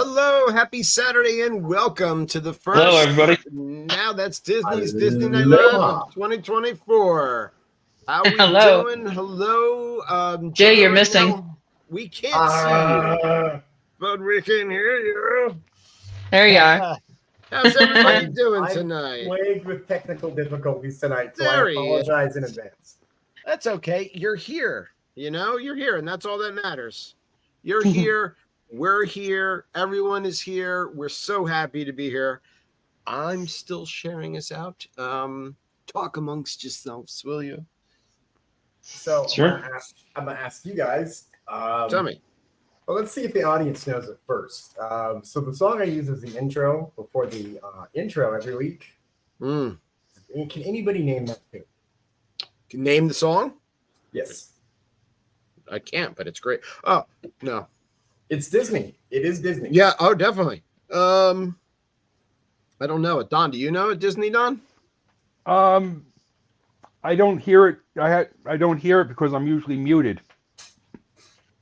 Hello, happy Saturday, and welcome to the first. Hello, everybody. Now that's Disney's Disney Night Live of 2024. How we Hello. doing? Hello, Jay, you're missing. We can't see you, but we can hear you. There you are. How's everybody doing I'm tonight? plagued with technical difficulties tonight, so There I he is. apologize in advance. That's okay. You're here. You know, you're here, and that's all that matters. You're here. We're here. Everyone is here. We're so happy to be here. I'm still sharing us out. Talk amongst yourselves, will you? So Sure. I'm gonna ask you guys. Tell me. Well, let's see if the audience knows it first. So the song I use as the intro before the intro every week. Can Can anybody name that tune? name the song? Yes, I can't, but it's great. Oh, no. it's Disney. It is Disney. Yeah, oh, definitely. I don't know it. Don, do you know it, Disney, Don? I don't hear it. I don't hear it because I'm usually muted.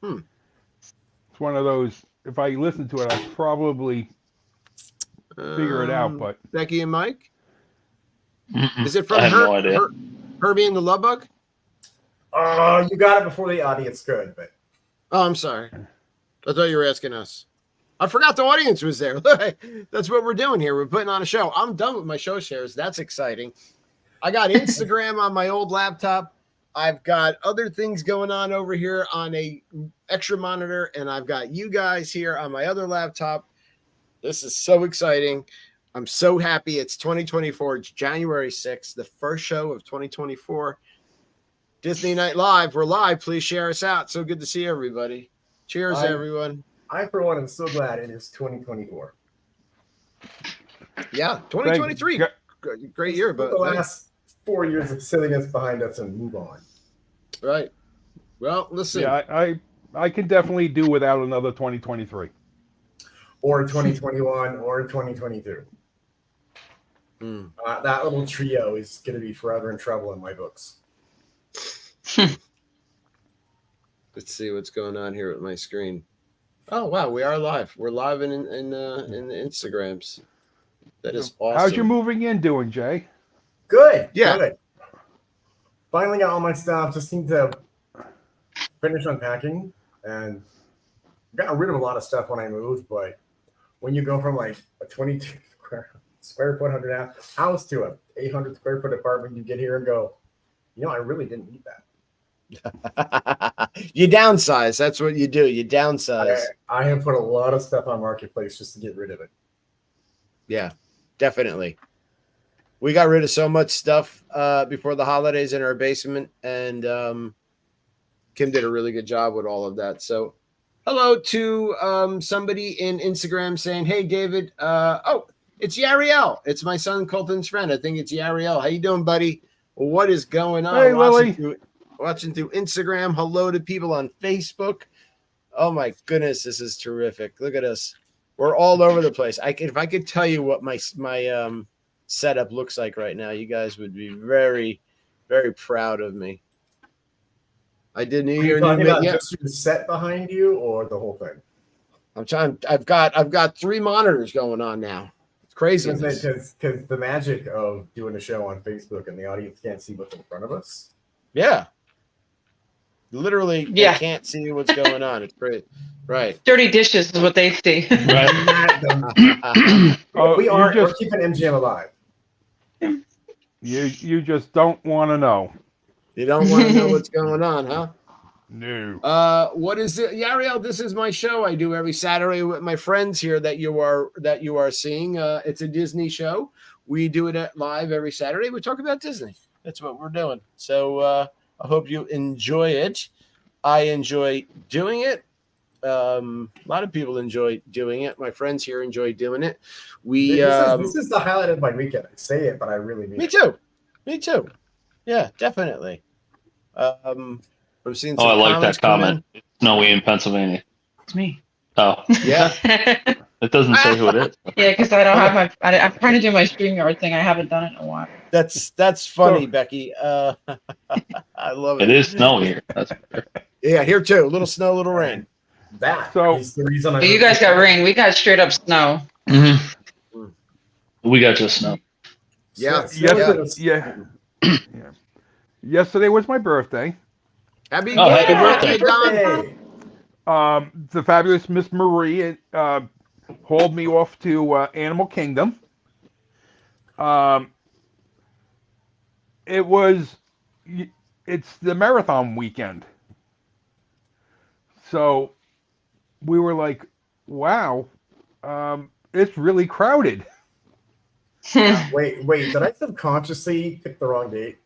It's one of those. If I listen to it, I probably figure it out. But Becky and Mike? Mm-mm. Is it from I have no idea. Herbie and the Love Bug? You got it before the audience could, but Oh, I'm sorry. I thought you were asking us. I forgot the audience was there. That's what we're doing here. We're putting on a show. I'm done with my show shares. That's exciting. I got Instagram on my old laptop. I've got other things going on over here on a extra monitor, and I've got you guys here on my other laptop. This is so exciting. I'm so happy. It's 2024. It's January 6th, the first show of 2024. Disney Night Live. We're live. Please share us out. So good to see everybody. Cheers, everyone. I, for one, am so glad it is 2024. Yeah, 2023. Great year, Put but the last 4 years of silliness behind us and move on. right. Well, listen. yeah, I can definitely do without another 2023. Or 2021 or 2022. That little trio is going to be forever in trouble in my books. Let's see what's going on here with my screen. Oh wow, we are live. We're live in the Instagrams. That is awesome. How's your moving in doing, Jay? Good. Yeah. Good. Finally got all my stuff. Just need to finish unpacking and got rid of a lot of stuff when I moved. But when you go from like a 22 square foot 100 house to a 800 square foot apartment, you get here and go, I really didn't need that. You downsize. That's what you do. You downsize. I have put a lot of stuff on Marketplace just to get rid of it. Yeah, definitely. We got rid of so much stuff before the holidays in our basement, and Kim did a really good job with all of that. So hello to somebody in Instagram saying, hey, David. It's Yariel. It's my son Colton's friend. I think it's Yariel. How you doing, buddy? What is going on? Hey, Lily. Watching through Instagram. Hello to people on Facebook. Oh my goodness, this is terrific. Look at us. We're all over the place. If I could tell you what my setup looks like right now, you guys would be very, very proud of me. I did New Year. Just your set behind you or the whole thing? I'm trying. I've got 3 monitors going on now. It's crazy. Because the magic of doing a show on Facebook and the audience can't see what's in front of us. Yeah. Literally, Yeah. They can't see what's going on. It's great. Right. Dirty dishes is what they see. Right. We're keeping MGM alive. You just don't want to know. You don't want to know what's going on, huh? No. What is it? Yariel, this is my show I do every Saturday with my friends here that you are seeing. It's a Disney show. We do it live every Saturday. We talk about Disney. That's what we're doing. So I hope you enjoy it. I enjoy doing it. A lot of people enjoy doing it. My friends here enjoy doing it. This is the highlight of my weekend. I say it, but I really mean it. Me too. Yeah, definitely. I'm seeing. I like that comment. It's snowy in Pennsylvania. It's me. Oh, Yeah. It doesn't say who it is. Yeah, because I don't have I'm trying to do my StreamYard thing. I haven't done it in a while. That's funny, Becky. I love it. It is snowy here. That's Yeah, here too. A little snow, little rain. That So- is the reason I. You guys got rain. We got straight up snow. We got just snow. Yeah. Yeah. Yesterday was my birthday. Happy Oh, happy birthday, birthday. Don. The fabulous Miss Marie hauled me off to Animal Kingdom. It's the marathon weekend. So we were like, wow, it's really crowded. Wait, did I subconsciously pick the wrong date?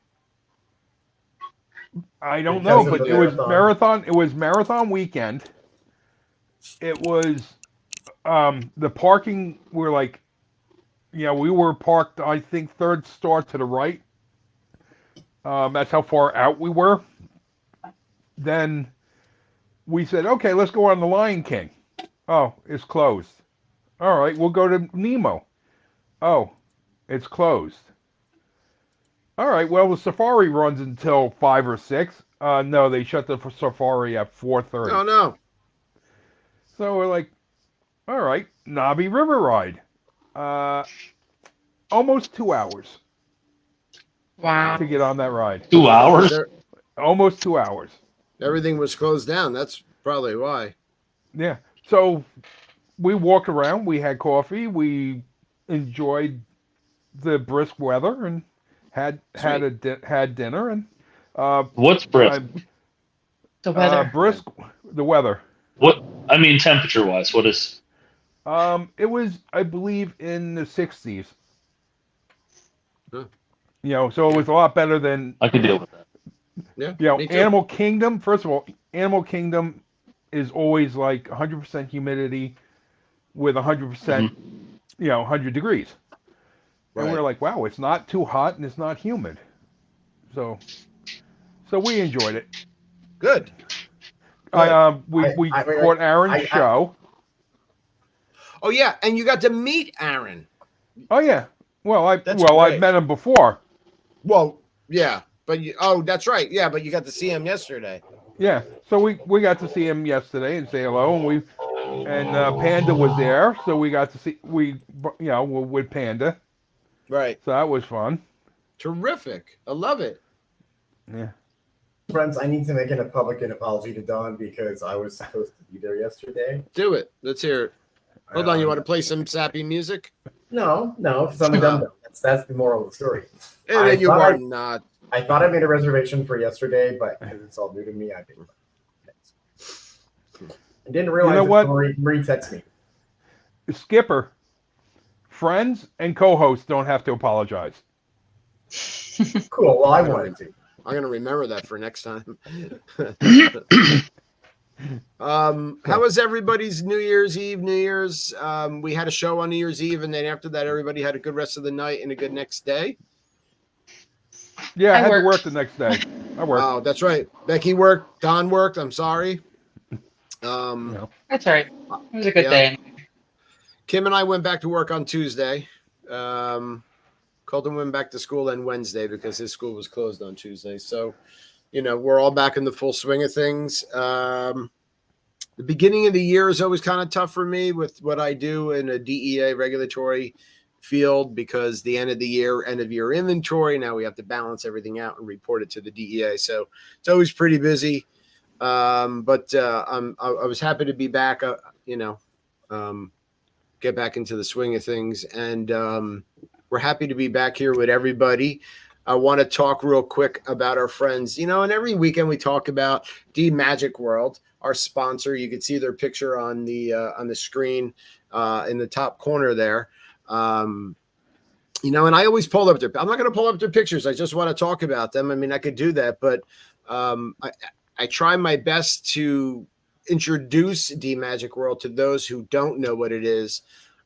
I don't Because know, of but the it was marathon? marathon. It was marathon weekend. It was the parking. We're like, we were parked. I think third store to the right. That's how far out we were. Then we said, okay, let's go on the Lion King. Oh, it's closed. All right, we'll go to Nemo. Oh, it's closed. All right, well, the safari runs until 5 or 6. No, they shut the safari at 4:30. Oh no. So we're like, all right, Nabi River Ride. Almost 2 hours Wow. to get on that ride. 2 hours? Almost 2 hours. Everything was closed down. That's probably why. Yeah. So we walked around. We had coffee. We enjoyed the brisk weather and had dinner and What's brisk? The weather. brisk the weather. What? I mean, temperature wise, what is? It was, I believe, in the 60s. Huh. So it was a lot better than I could deal with that. Yeah. Me too. Animal Kingdom. First of all, Animal Kingdom is always like 100% humidity with 100%, 100 degrees. And Right. we're like, wow, it's not too hot and it's not humid. So we enjoyed it. Good. We caught Aaron's show. Oh yeah, and you got to meet Aaron. Oh yeah. Well, I've great. met him before. Well, yeah, but that's right. Yeah, but you got to see him yesterday. Yeah. So we got to see him yesterday and say hello, and Panda was there, so we got to see we're with Panda. Right. So that was fun. Terrific. I love it. Yeah. Friends, I need to make an public apology to Don because I was supposed to be there yesterday. Do it. Let's hear it. Hold on. You want to play some sappy music? No, because I'm a dumb. That's the moral of the story. You are not. I thought I made a reservation for yesterday, but because it's all new to me, I didn't. I didn't realize what? Marie texted me. Skipper, friends and co-hosts don't have to apologize. Cool. Well, I wanted to. I'm gonna remember that for next time. How was everybody's New Year's Eve? New Year's. We had a show on New Year's Eve, and then after that, everybody had a good rest of the night and a good next day. Yeah, I had to worked. work the next day. I worked. Oh, that's right. Becky worked. Don worked. I'm sorry. That's all right. It was a good day. Kim and I went back to work on Tuesday. Colton went back to school on Wednesday because his school was closed on Tuesday. So, we're all back in the full swing of things. The beginning of the year is always kind of tough for me with what I do in a DEA regulatory field because the end of year inventory. Now we have to balance everything out and report it to the DEA. So it's always pretty busy. But I was happy to be back, get back into the swing of things. And we're happy to be back here with everybody. I want to talk real quick about our friends, and every weekend we talk about D Magic World, our sponsor. You can see their picture on the screen in the top corner there. And I always pull up I'm not going to pull up their pictures. I just want to talk about them. I mean, I could do that, but I try my best to introduce D Magic World to those who don't know what it is.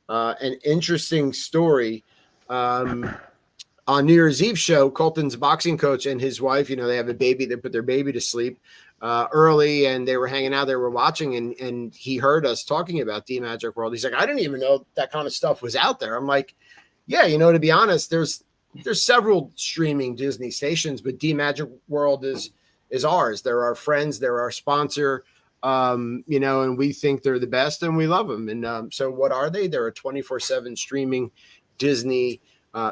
An interesting story. On New Year's Eve show, Colton's boxing coach and his wife, they have a baby. They put their baby to sleep early, and they were hanging out. They were watching, and he heard us talking about D Magic World. He's like, I didn't even know that kind of stuff was out there. I'm like, yeah, to be honest, there's several streaming Disney stations, but D Magic World is ours. They're our friends. They're our sponsor. And we think they're the best and we love them. And so what are they? They're a 24/7 streaming Disney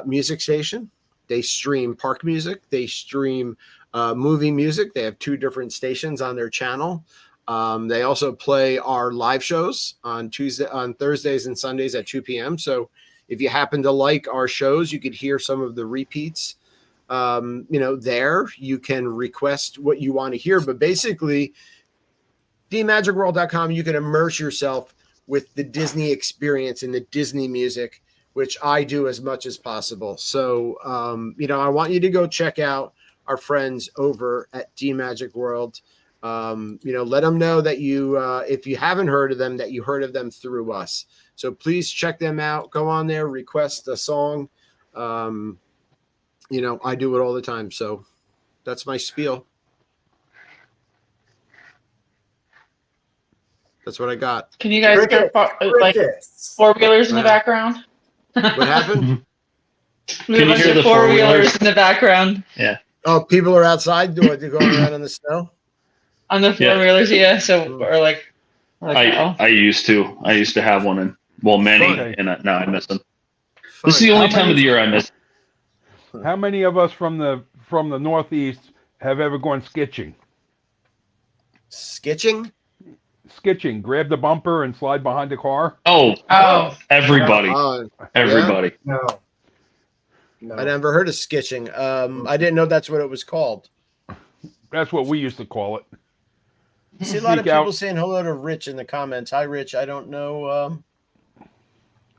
music station. They stream park music. They stream movie music. They have 2 different stations on their channel. They also play our live shows on Thursdays and Sundays at 2 p.m. So if you happen to like our shows, you could hear some of the repeats. There you can request what you want to hear. But basically, DMagicWorld.com, you can immerse yourself with the Disney experience and the Disney music, which I do as much as possible. So, I want you to go check out our friends over at DMagic World. Let them know that you, if you haven't heard of them, that you heard of them through us. So please check them out. Go on there, request a song. I do it all the time. So that's my spiel. That's what I got. Can you guys hear like Crickets. 4-wheelers in the background? What happened? We have a you hear bunch the of 4-wheelers four-wheelers? in the background. Yeah. Oh, people are outside doing they're going around in the snow. On the 4-wheelers, yeah. So we're like oh. I used to have one, and many, Fun. and now I miss them. Fun. This is the only time of the year I miss. How many of us from the Northeast have ever gone skitching? Skitching? Skitching, grab the bumper and slide behind the car. Oh. Everybody, everybody. No. I never heard of skitching. I didn't know that's what it was called. That's what we used to call it. I see a lot of Sneak out. people saying hello to Rich in the comments. Hi, Rich. I don't know.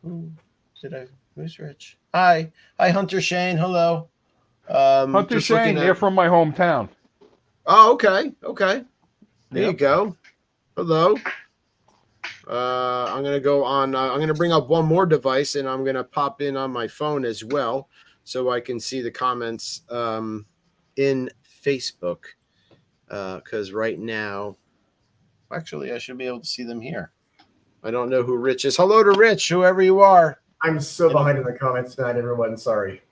Who's Rich? Hi, Hunter Shane. Hello. Hunter Shane, they're from my hometown. Oh, okay. There you Yep. go. Hello. I'm gonna go on. I'm gonna bring up one more device, and I'm gonna pop in on my phone as well, so I can see the comments in Facebook. Because right now, actually, I should be able to see them here. I don't know who Rich is. Hello to Rich, whoever you are. I'm so behind in the comments tonight, everyone. Sorry.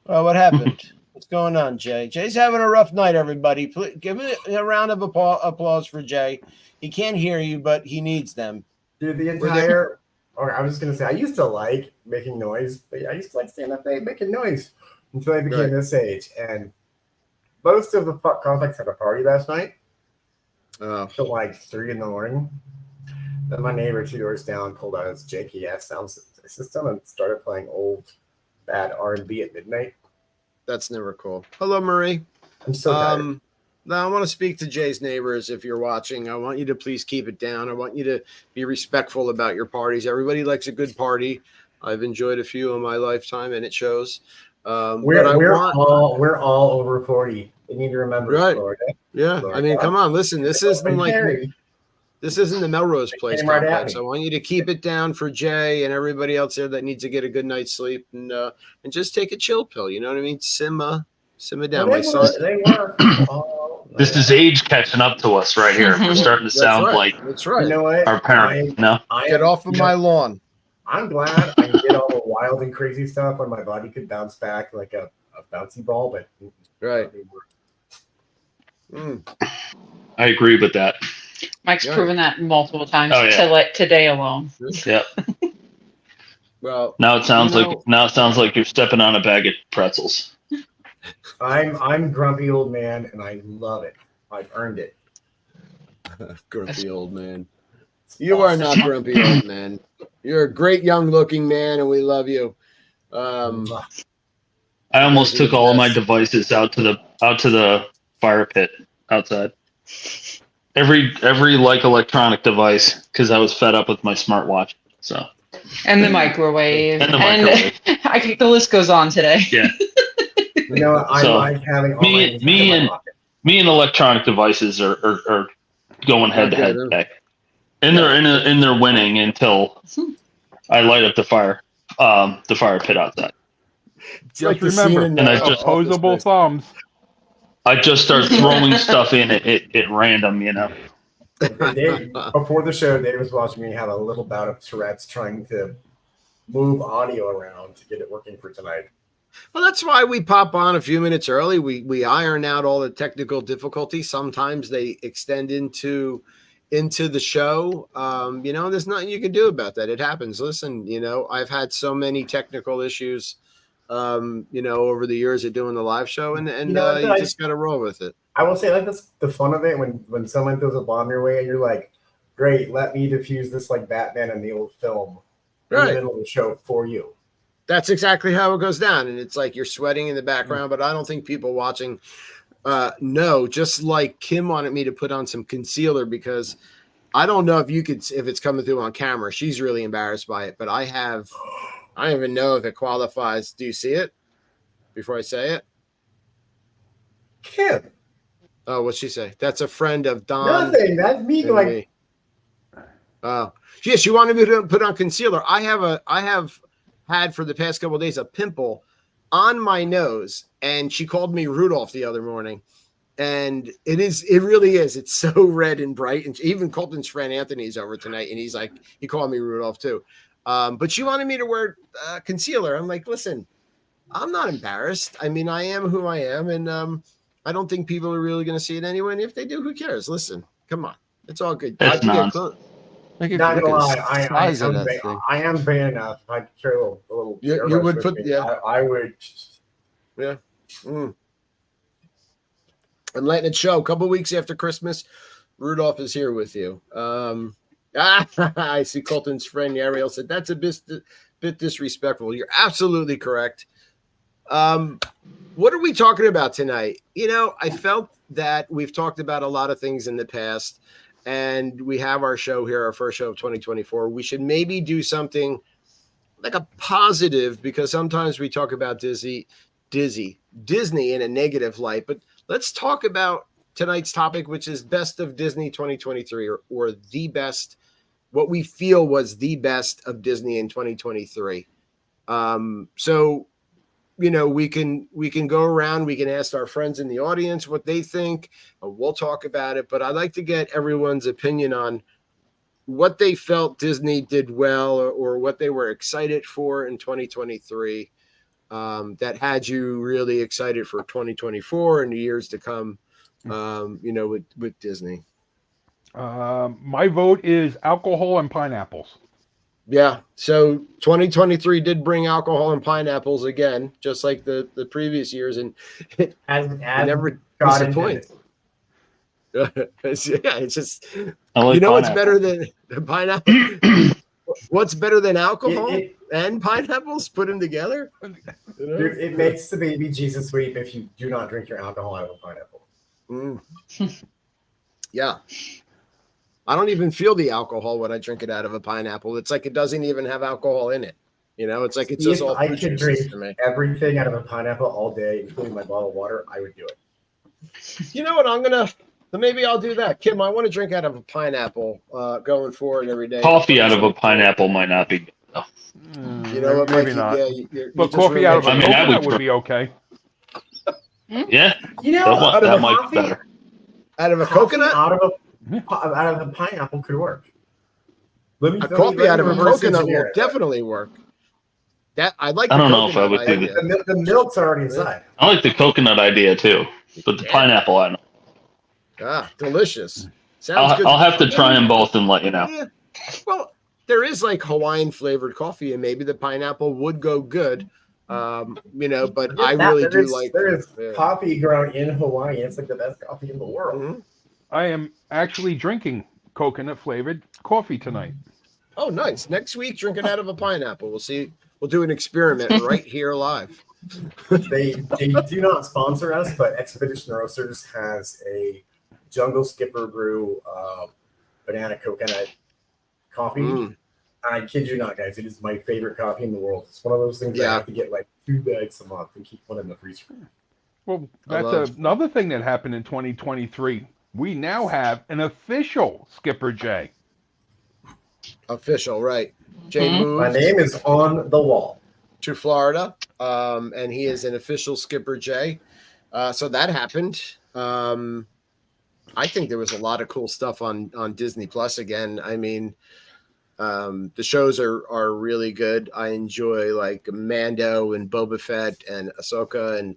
Oh, what happened? What's going on, Jay? Jay's having a rough night, everybody. Please give it a round of applause for Jay. He can't hear you, but he needs them. Dude, I was just going to say, I used to like making noise, but I used to like standing up there making noise until I became this age. And most of the contacts had a party last night till like 3 a.m. Then my neighbor 2 doors down pulled out his janky ass sound system and started playing old bad R&B at midnight. That's never cool. Hello, Marie. I'm so tired. Now, I want to speak to Jay's neighbors. If you're watching, I want you to please keep it down. I want you to be respectful about your parties. Everybody likes a good party. I've enjoyed a few in my lifetime, and it shows. We're all over 40. You need to remember, right? Florida. Yeah, Florida. I mean, come on, listen. This isn't the Melrose Place complex. I want you to keep it down for Jay and everybody else there that needs to get a good night's sleep and just take a chill pill. You know what I mean? Simmer down. They were. This is age catching up to us right here. We're starting to sound like that's right. You know what? our parents. Get off of my lawn. I'm glad I can get all the wild and crazy stuff when my body could bounce back like a bouncy ball, but right. I agree with that. Mike's proven that multiple times today alone. Yep. Well, now it sounds like you're stepping on a bag of pretzels. I'm grumpy old man and I love it. I've earned it. Grumpy old man. You are not grumpy old man. You're a great young looking man and we love you. I almost took all of my devices out to the fire pit outside. Every electronic device because I was fed up with my smartwatch. So and the microwave. I think the list goes on today. Yeah. You know, I like having all me and electronic devices are going head to head today. And they're winning until I light up the fire pit outside. Just remember, and I just opposable thumbs. I just start throwing stuff in at random, you know. Before the show, Dave was watching me have a little bout of Tourette's trying to move audio around to get it working for tonight. Well, that's why we pop on a few minutes early. We iron out all the technical difficulties. Sometimes they extend into into the show. There's nothing you can do about that. It happens. Listen, I've had so many technical issues, over the years of doing the live show, and you just got to roll with it. I will say that's the fun of it when someone throws a bomb your way and you're like, great, let me diffuse this like Batman in the old film in the middle of the show for you. That's exactly how it goes down. And it's like you're sweating in the background, but I don't think people watching know, just like Kim wanted me to put on some concealer because I don't know if it's coming through on camera. She's really embarrassed by it, but I don't even know if it qualifies. Do you see it before I say it? Kim. Oh, what'd she say? That's a friend of Don. Nothing. That's me. Like, oh, yeah. She wanted me to put on concealer. I have had for the past couple of days a pimple on my nose, and she called me Rudolph the other morning, and it really is. It's so red and bright, and even Colton's friend Anthony's over tonight, and he called me Rudolph too. But she wanted me to wear concealer. I'm like, listen, I'm not embarrassed. I mean, I am who I am, and I don't think people are really going to see it anyway. And if they do, who cares? Listen, come on, it's all good. That's not gonna lie, I am vain enough. I carry a little. You would put, I would. Yeah. I'm letting it show. A couple weeks after Christmas, Rudolph is here with you. I see Colton's friend Ariel said that's a bit disrespectful. You're absolutely correct. What are we talking about tonight? I felt that we've talked about a lot of things in the past, and we have our show here, our first show of 2024. We should maybe do something like a positive, because sometimes we talk about Disney in a negative light, but let's talk about tonight's topic, which is best of Disney 2023, or the best, what we feel was the best of Disney in 2023. So, we can go around, we can ask our friends in the audience what they think, we'll talk about it, but I'd like to get everyone's opinion on what they felt Disney did well, or what they were excited for in 2023, that had you really excited for 2024 and the years to come, with Disney. My vote is alcohol and pineapples. Yeah, so 2023 did bring alcohol and pineapples again, just like the previous years, and it never disappoints. It's just, what's better than pineapple? What's better than alcohol and pineapples? Put them together. Dude, it makes the baby Jesus weep if you do not drink your alcohol out of a pineapple. Yeah. I don't even feel the alcohol when I drink it out of a pineapple. It's like it doesn't even have alcohol in it. It's like it's just all. I could drink everything out of a pineapple all day, including my bottle of water. I would do it. You know what? Maybe I'll do that. Kim, I want to drink out of a pineapple going forward every day. Coffee out of a pineapple might not be good, though. You know what? Maybe not. But coffee out of a coconut would be okay. Yeah. That might be better. Out of a coconut? Out of a pineapple could work. Coffee out of a coconut will definitely work. I like. I don't know if I would do that. The milk's already inside. I like the coconut idea too, but the pineapple, I don't. Delicious. Sounds good. I'll have to try them both and let you know. Yeah. Well, there is like Hawaiian flavored coffee, and maybe the pineapple would go good. But I really do like. There is coffee grown in Hawaii. It's like the best coffee in the world. Mm-hmm. I am actually drinking coconut flavored coffee tonight. Oh, nice. Next week, drink it out of a pineapple. We'll see. We'll do an experiment right here live. They do not sponsor us, but Expedition Roasters has a Jungle Skipper Brew banana coconut coffee. I kid you not, guys. It is my favorite coffee in the world. It's one of those things I have to get like 2 bags a month and keep one in the freezer. Well, that's another thing that happened in 2023. We now have an official Skipper J. Official, right? Jay moved. My name is on the wall. To Florida, and he is an official Skipper J. So that happened. I think there was a lot of cool stuff on Disney Plus again. I mean, the shows are really good. I enjoy like Mando and Boba Fett and Ahsoka, and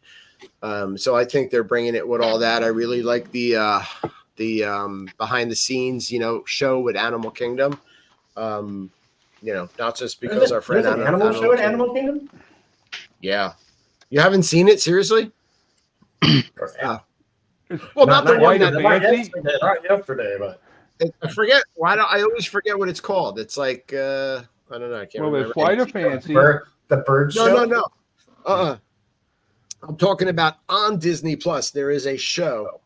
so I think they're bringing it with all that. I really like the behind the scenes, show with Animal Kingdom. Not just because our friend there's an animal show at Animal Kingdom. Yeah, you haven't seen it seriously? Well, not the one that yesterday, but I forget. Why don't I always forget what it's called? It's like I don't know. I can't remember. There's Flight of Fancy. The bird show. No. I'm talking about on Disney Plus. There is a show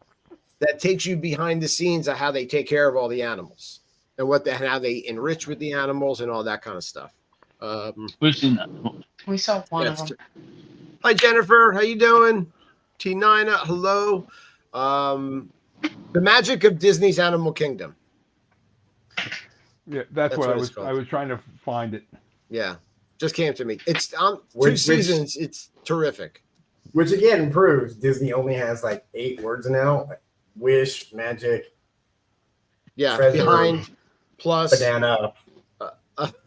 that takes you behind the scenes of how they take care of all the animals and how they enrich with the animals and all that kind of stuff. We've seen that. We saw one of them. Hi, Jennifer. How you doing? T9. Hello. The Magic of Disney's Animal Kingdom. Yeah, that's what I was trying to find it. Yeah, just came to me. It's on 2 seasons. It's terrific. Which again proves Disney only has like 8 words now: like wish, magic. Yeah, treasure, behind, plus, banana. Whatever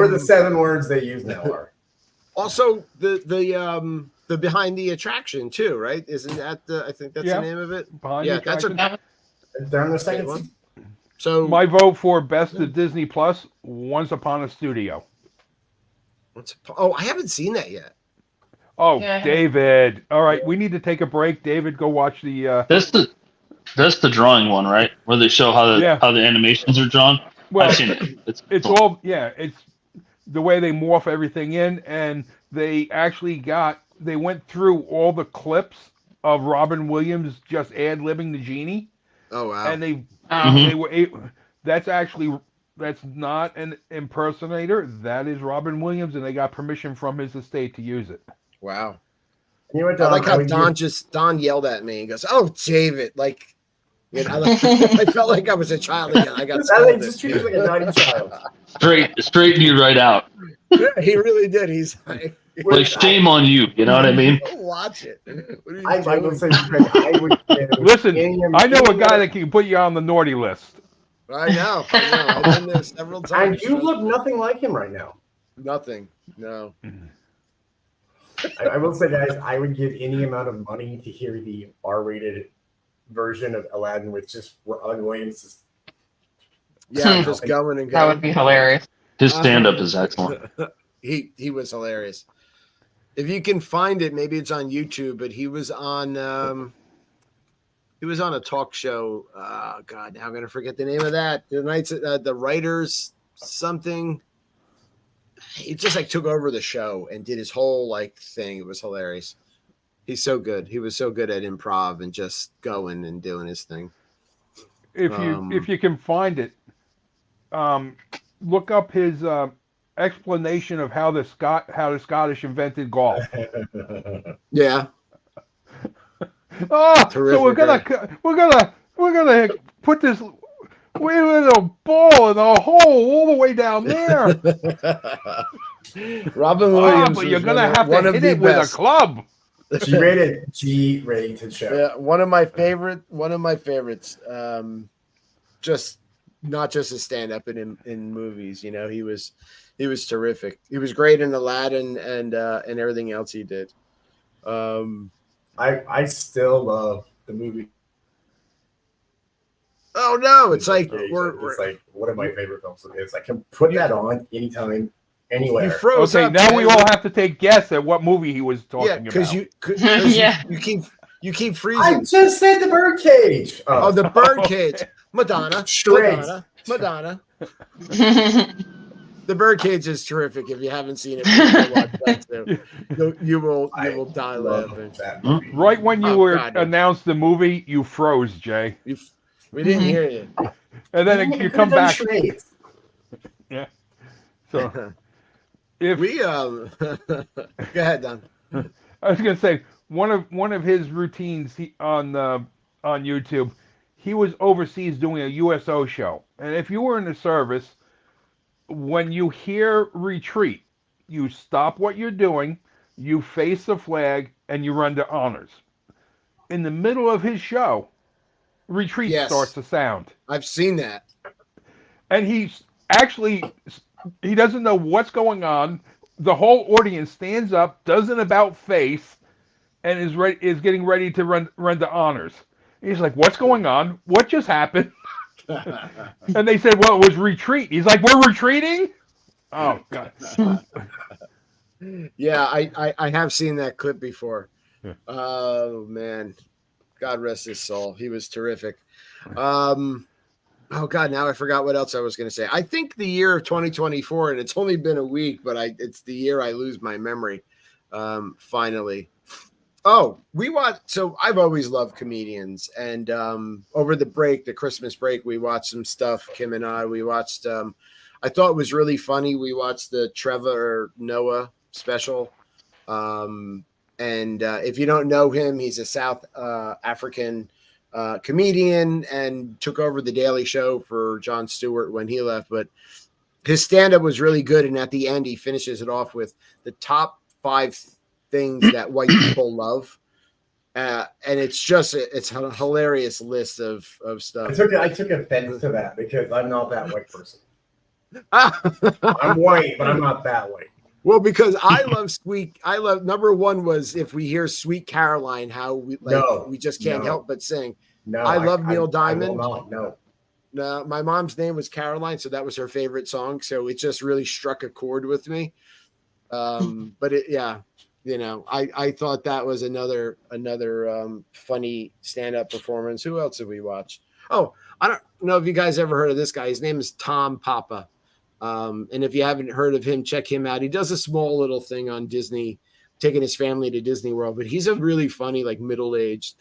the 7 words they use now are. Also, the behind the attraction too, right? Isn't that I think that's the name of it? Behind the attraction. They're on the second one. So my vote for best of Disney Plus: Once Upon a Studio. I haven't seen that yet. Oh, yeah. David. All right, we need to take a break. David, go watch the. That's the drawing one, right? Where they show how the animations are drawn. Well, I've seen it. It's all it's the way they morph everything in, and they actually they went through all the clips of Robin Williams just ad-libbing the genie. Oh wow! And they were that's not an impersonator. That is Robin Williams, and they got permission from his estate to use it. Wow. You know what, I like how Don yelled at me and goes, "Oh, David!" Like, I felt like I was a child again. I got just treated like a naughty child. Straighten you right out. Yeah, he really did. He's like shame on you. You know what I mean? Watch it. I would say, I would listen. I know a guy that can put you on the naughty list. I know. I've done this several times. And you look nothing like him right now. Nothing. No. I will say, guys, I would give any amount of money to hear the R-rated version of Aladdin with just Robin Williams. Just going and going. That would be hilarious. His stand-up is excellent. He was hilarious. If you can find it, maybe it's on YouTube. But he was on a talk show. God, now I'm gonna forget the name of that. The writers something. He just took over the show and did his whole thing. It was hilarious. He's so good. He was so good at improv and just going and doing his thing. If you can find it, look up his explanation of how the Scottish invented golf. Yeah. Oh, terrific, so we're gonna put this little ball in a hole all the way down there. Robin Williams, but you're gonna have to hit it with a club. G-rated show. Yeah, one of my favorites. Just not just a stand-up in movies. He was terrific. He was great in Aladdin and everything else he did. I still love the movie. Oh no! It's like one of my favorite films. I can put that on anytime, anywhere. You froze okay, up, now we all have to take guess at what movie he was talking about. You keep freezing. I just said the birdcage. Oh, the birdcage. Madonna. Madonna. The birdcage is terrific. If you haven't seen it, watch that too. You will die laughing. Right when you announced the movie, you froze, Jay. We didn't hear you. And then you come back. Yeah. So if we go ahead, Don. I was gonna say one of his routines on YouTube, he was overseas doing a USO show. And if you were in the service, when you hear retreat, you stop what you're doing, you face the flag, and you run to honors. In the middle of his show, retreat starts to sound. I've seen that. And he doesn't know what's going on. The whole audience stands up, does an about face, and is getting ready to run to honors. He's like, "What's going on? What just happened?" And they said, "Well, it was retreat." He's like, "We're retreating." Oh God. Yeah, I have seen that clip before. Yeah. Oh man, God rest his soul. He was terrific. Oh God, now I forgot what else I was going to say. I think the year of 2024, and it's only been a week, but it's the year I lose my memory. Finally. Oh, we watched. So I've always loved comedians, and over the break, the Christmas break, we watched some stuff. Kim and I, we watched. I thought it was really funny. We watched the Trevor Noah special. And if you don't know him, he's a South African comedian and took over the Daily Show for Jon Stewart when he left. But his stand-up was really good, and at the end, he finishes it off with the top 5 things that white people love, and it's a hilarious list of stuff. I took offense to that because I'm not that white person. I'm white, but I'm not that white. Well, because I love number one was if we hear Sweet Caroline, how we just can't help but sing. No, I love Neil Diamond. No, my mom's name was Caroline, so that was her favorite song. So it just really struck a chord with me. But I thought that was another funny stand-up performance. Who else have we watched? Oh, I don't know if you guys ever heard of this guy. His name is Tom Papa. And if you haven't heard of him, check him out. He does a small little thing on Disney, taking his family to Disney World, but he's a really funny, like middle-aged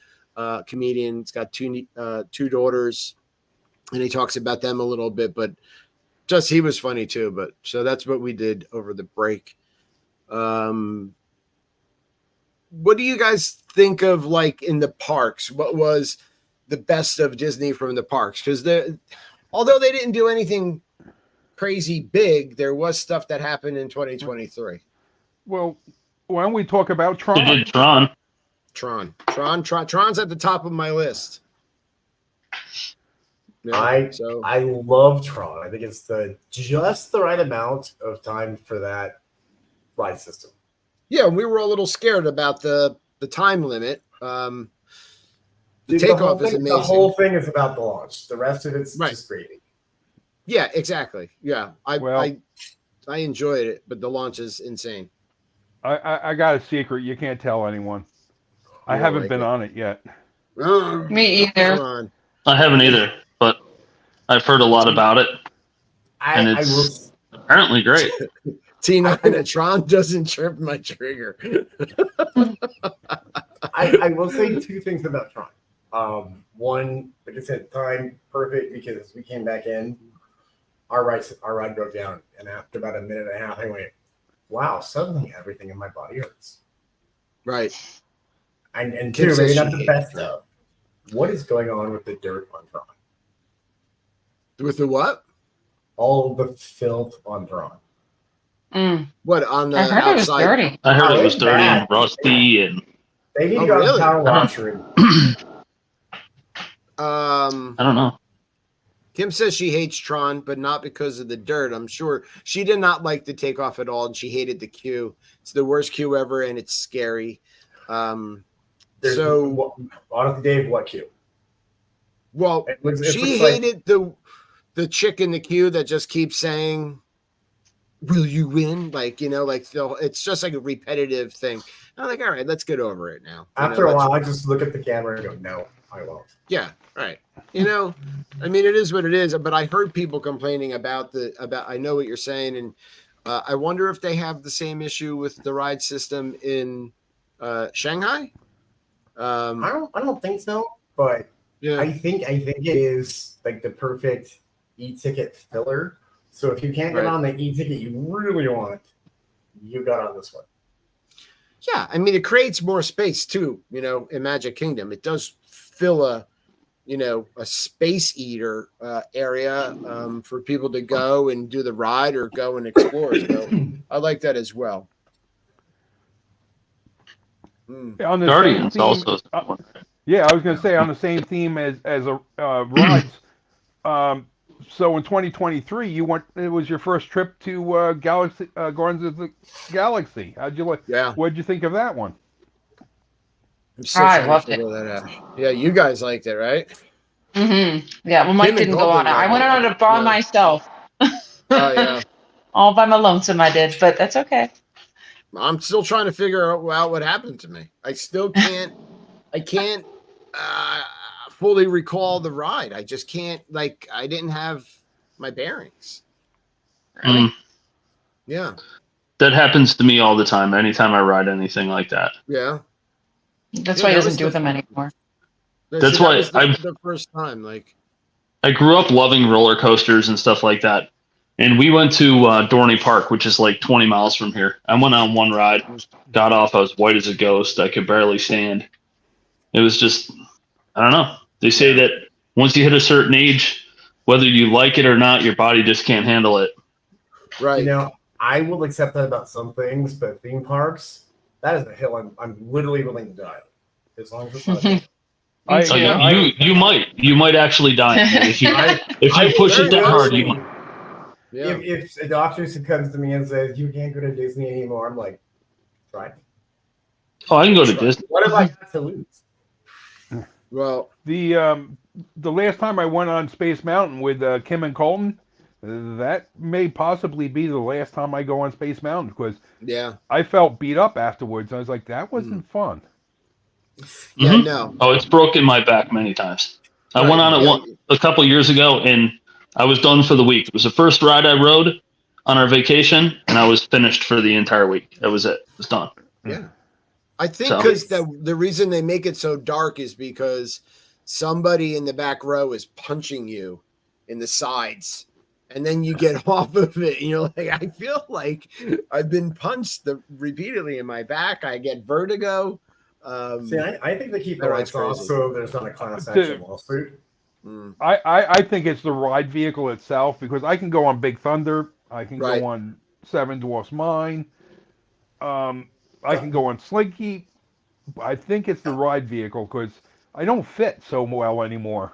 comedian. He's got two daughters, and he talks about them a little bit, but just he was funny too. But so that's what we did over the break. What do you guys think of like in the parks? What was the best of Disney from the parks? Because although they didn't do anything crazy big, there was stuff that happened in 2023. Well, why don't we talk about Tron? They did Tron. Tron's at the top of my list. Yeah, I love Tron. I think it's just the right amount of time for that ride system. Yeah, we were a little scared about the time limit. The takeoff is amazing. The whole thing is about the launch. The rest of it's just gravy. Yeah, exactly. Yeah, I enjoyed it, but the launch is insane. I got a secret. You can't tell anyone. I haven't been on it yet. Me either. I haven't either, but I've heard a lot about it, and it's apparently great. T9 Tron doesn't trip my trigger. I will say 2 things about Tron. One, like I said, time perfect because we came back in. Our ride broke down, and after about a minute and a half, I went, "Wow!" Suddenly, everything in my body hurts. Right. And 2, maybe not the best of. What is going on with the dirt on Tron? With the what? All the filth on Tron. What on the outside? It was dirty. I heard it was dirty and rusty, and they need to go to the power washer. I don't know. Kim says she hates Tron, but not because of the dirt. I'm sure she did not like the takeoff at all, and she hated the queue. It's the worst queue ever, and it's scary. So, honestly, Dave, what queue? Well, she hated the chick in the queue that just keeps saying, "Will you win?" It's just like a repetitive thing. I'm like, all right, let's get over it now. After a while, I just look at the camera and go, "No, I won't." Yeah, right. I mean, it is what it is. But I heard people complaining about I know what you're saying, and I wonder if they have the same issue with the ride system in Shanghai. I don't think so, but yeah. I think it is like the perfect e-ticket filler. So if you can't get on the e-ticket you really want, you got on this one. Yeah, I mean, it creates more space too. In Magic Kingdom, it does fill a space eater area for people to go and do the ride or go and explore. So I like that as well. On the Guardians theme, also. Yeah, I was going to say on the same theme as rides. So in 2023, you went. It was your first trip to Guardians of the Galaxy. How'd you like? Yeah. What'd you think of that one? I'm still I trying loved to figure that out. Yeah, you guys liked it, right? Yeah, well, Mike Kim and didn't go Goldman on it. I loved went it. on it by Yeah. myself. Oh yeah. All by my lonesome, I did, but that's okay. I'm still trying to figure out what happened to me. I still can't. I can't fully recall the ride. I just can't. Like, I didn't have my bearings. Really? Yeah. That happens to me all the time. Anytime I ride anything like that. Yeah. That's Yeah, why he that doesn't was do them anymore. That's that why was the first time. Like, I grew up loving roller coasters and stuff like that. And we went to Dorney Park, which is like 20 miles from here. I went on one ride, got off. I was white as a ghost. I could barely stand. It was just, I don't know. They say that once you hit a certain age, whether you like it or not, your body just can't handle it. right. You know, I will accept that about some things, but theme parks, that is a hill I'm literally willing to die on, as long as it's not a You might actually die if you push it that hard. You might. Yeah. If a doctor comes to me and says you can't go to Disney anymore, I'm like, try. Oh, I can go to Disney. What have I got to lose? Well, The last time I went on Space Mountain with Kim and Colton, that may possibly be the last time I go on Space Mountain because I felt beat up afterwards. I was like, that wasn't fun. Yeah, no. Oh, it's broken my back many times. I went on it a couple years ago, and I was done for the week. It was the first ride I rode on our vacation, and I was finished for the entire week. That was it. It was done. Yeah. I think because the reason they make it so dark is because somebody in the back row is punching you in the sides. And then you get off of it and you're like, I feel like I've been punched repeatedly in my back. I get vertigo. See, I think they keep the lights off so there's not a class action lawsuit. I think it's the ride vehicle itself because I can go on Big Thunder. I can go on Seven Dwarfs Mine. I can go on Slinky. I think it's the ride vehicle because I don't fit so well anymore.